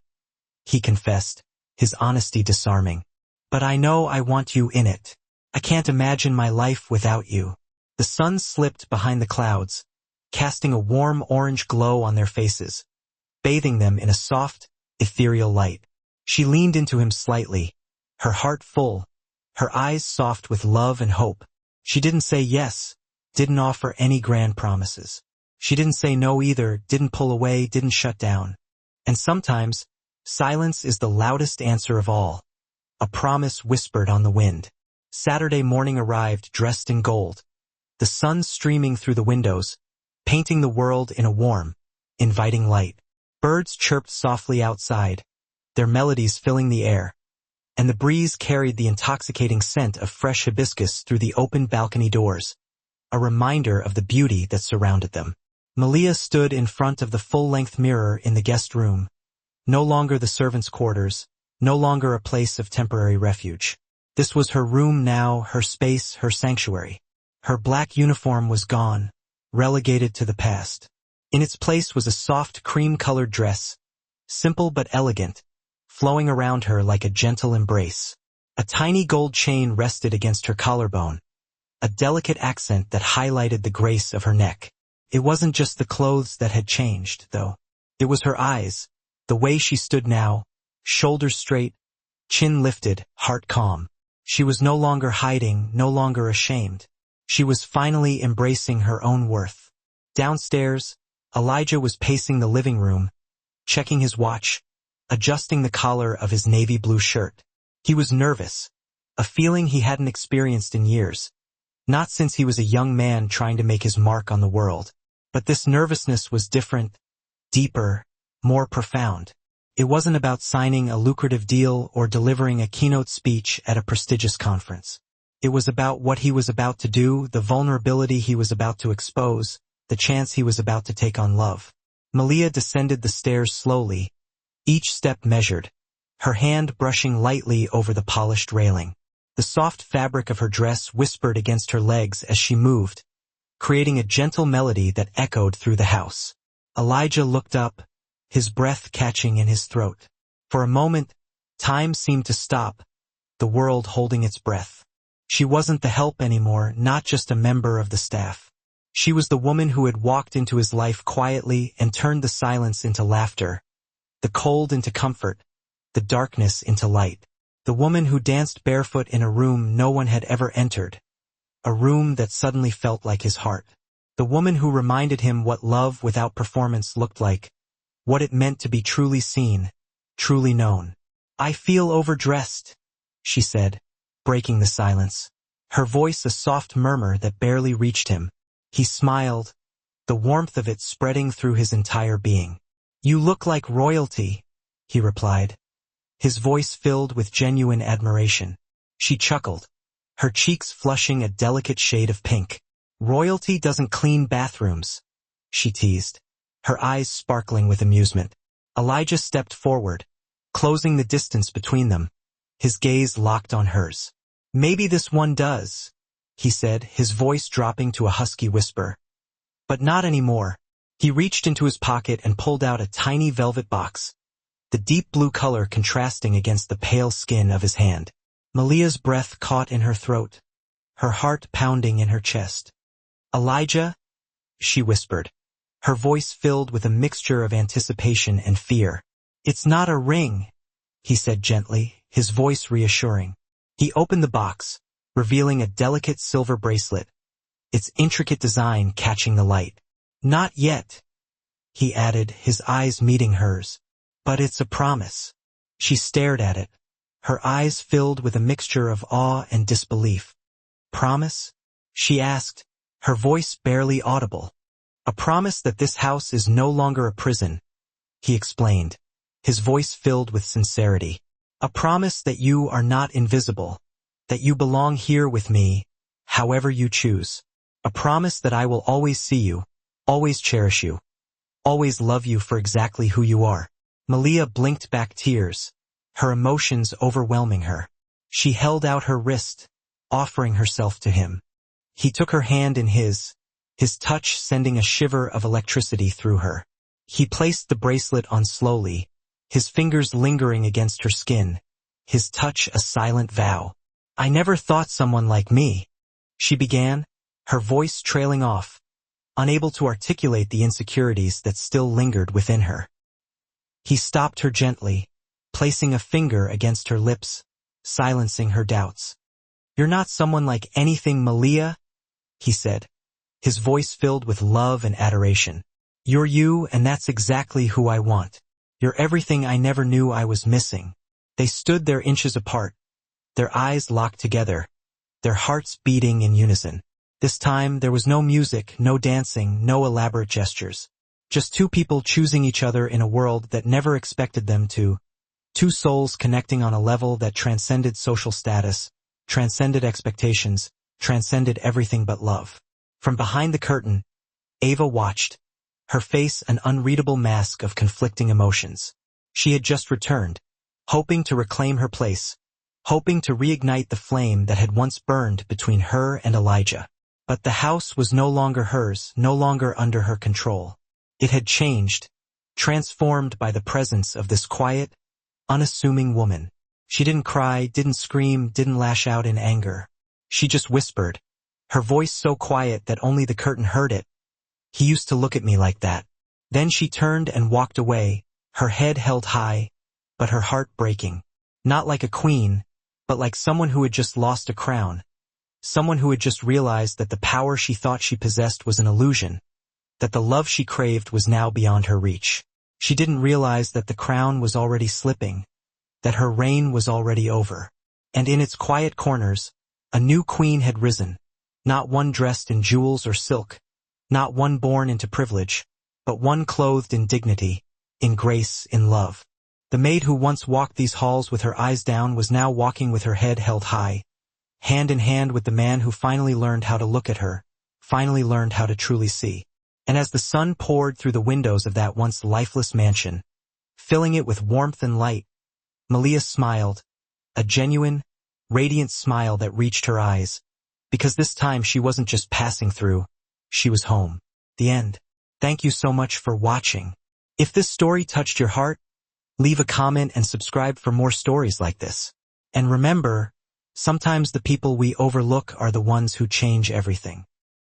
he confessed, his honesty disarming. "But I know I want you in it. I can't imagine my life without you." The sun slipped behind the clouds, casting a warm orange glow on their faces, bathing them in a soft, ethereal light. She leaned into him slightly, her heart full, her eyes soft with love and hope. She didn't say yes, didn't offer any grand promises. She didn't say no either, didn't pull away, didn't shut down. And sometimes, silence is the loudest answer of all, a promise whispered on the wind. Saturday morning arrived dressed in gold, the sun streaming through the windows, painting the world in a warm, inviting light. Birds chirped softly outside, their melodies filling the air, and the breeze carried the intoxicating scent of fresh hibiscus through the open balcony doors, a reminder of the beauty that surrounded them. Malia stood in front of the full-length mirror in the guest room, no longer the servants' quarters, no longer a place of temporary refuge. This was her room now, her space, her sanctuary. Her black uniform was gone, relegated to the past. In its place was a soft cream-colored dress, simple but elegant, flowing around her like a gentle embrace. A tiny gold chain rested against her collarbone, a delicate accent that highlighted the grace of her neck. It wasn't just the clothes that had changed, though. It was her eyes, the way she stood now, shoulders straight, chin lifted, heart calm. She was no longer hiding, no longer ashamed. She was finally embracing her own worth. Downstairs, Elijah was pacing the living room, checking his watch, adjusting the collar of his navy blue shirt. He was nervous, a feeling he hadn't experienced in years, not since he was a young man trying to make his mark on the world. But this nervousness was different, deeper, more profound. It wasn't about signing a lucrative deal or delivering a keynote speech at a prestigious conference. It was about what he was about to do, the vulnerability he was about to expose, the chance he was about to take on love. Malia descended the stairs slowly, each step measured, her hand brushing lightly over the polished railing. The soft fabric of her dress whispered against her legs as she moved, creating a gentle melody that echoed through the house. Elijah looked up, his breath catching in his throat. For a moment, time seemed to stop, the world holding its breath. She wasn't the help anymore, not just a member of the staff. She was the woman who had walked into his life quietly and turned the silence into laughter, the cold into comfort, the darkness into light. The woman who danced barefoot in a room no one had ever entered, a room that suddenly felt like his heart. The woman who reminded him what love without performance looked like, what it meant to be truly seen, truly known. "I feel overdressed," she said, breaking the silence, her voice a soft murmur that barely reached him. He smiled, the warmth of it spreading through his entire being. "You look like royalty," he replied, his voice filled with genuine admiration. She chuckled, her cheeks flushing a delicate shade of pink. "Royalty doesn't clean bathrooms," she teased, her eyes sparkling with amusement. Elijah stepped forward, closing the distance between them, his gaze locked on hers. "Maybe this one does," he said, his voice dropping to a husky whisper. "But not anymore." He reached into his pocket and pulled out a tiny velvet box, the deep blue color contrasting against the pale skin of his hand. Malia's breath caught in her throat, her heart pounding in her chest. "Elijah," she whispered, her voice filled with a mixture of anticipation and fear. "It's not a ring," he said gently, his voice reassuring. He opened the box, revealing a delicate silver bracelet, its intricate design catching the light. "Not yet," he added, his eyes meeting hers. "But it's a promise." She stared at it, her eyes filled with a mixture of awe and disbelief. "Promise?" she asked, her voice barely audible. "A promise that this house is no longer a prison," he explained, his voice filled with sincerity. "A promise that you are not invisible, that you belong here with me, however you choose. A promise that I will always see you, always cherish you, always love you for exactly who you are." Malia blinked back tears, her emotions overwhelming her. She held out her wrist, offering herself to him. He took her hand in his touch sending a shiver of electricity through her. He placed the bracelet on slowly, his fingers lingering against her skin, his touch a silent vow. "I never thought someone like me," she began, her voice trailing off, unable to articulate the insecurities that still lingered within her. He stopped her gently, placing a finger against her lips, silencing her doubts. "You're not someone like anything, Malia," he said, his voice filled with love and adoration. "You're you, and that's exactly who I want. You're everything I never knew I was missing." They stood there inches apart, their eyes locked together, their hearts beating in unison. This time there was no music, no dancing, no elaborate gestures. Just two people choosing each other in a world that never expected them to. Two souls connecting on a level that transcended social status, transcended expectations, transcended everything but love. From behind the curtain, Ava watched, her face an unreadable mask of conflicting emotions. She had just returned, hoping to reclaim her place, hoping to reignite the flame that had once burned between her and Elijah. But the house was no longer hers, no longer under her control. It had changed, transformed by the presence of this quiet, unassuming woman. She didn't cry, didn't scream, didn't lash out in anger. She just whispered, her voice so quiet that only the curtain heard it. "He used to look at me like that." Then she turned and walked away, her head held high, but her heart breaking. Not like a queen, but like someone who had just lost a crown. Someone who had just realized that the power she thought she possessed was an illusion. that the love she craved was now beyond her reach. She didn't realize that the crown was already slipping, that her reign was already over. And in its quiet corners, a new queen had risen, not one dressed in jewels or silk, not one born into privilege, but one clothed in dignity, in grace, in love. The maid who once walked these halls with her eyes down was now walking with her head held high, hand in hand with the man who finally learned how to look at her, finally learned how to truly see. And as the sun poured through the windows of that once lifeless mansion, filling it with warmth and light, Malia smiled, a genuine, radiant smile that reached her eyes, because this time she wasn't just passing through, she was home. The end. Thank you so much for watching. If this story touched your heart, leave a comment and subscribe for more stories like this. And remember, sometimes the people we overlook are the ones who change everything.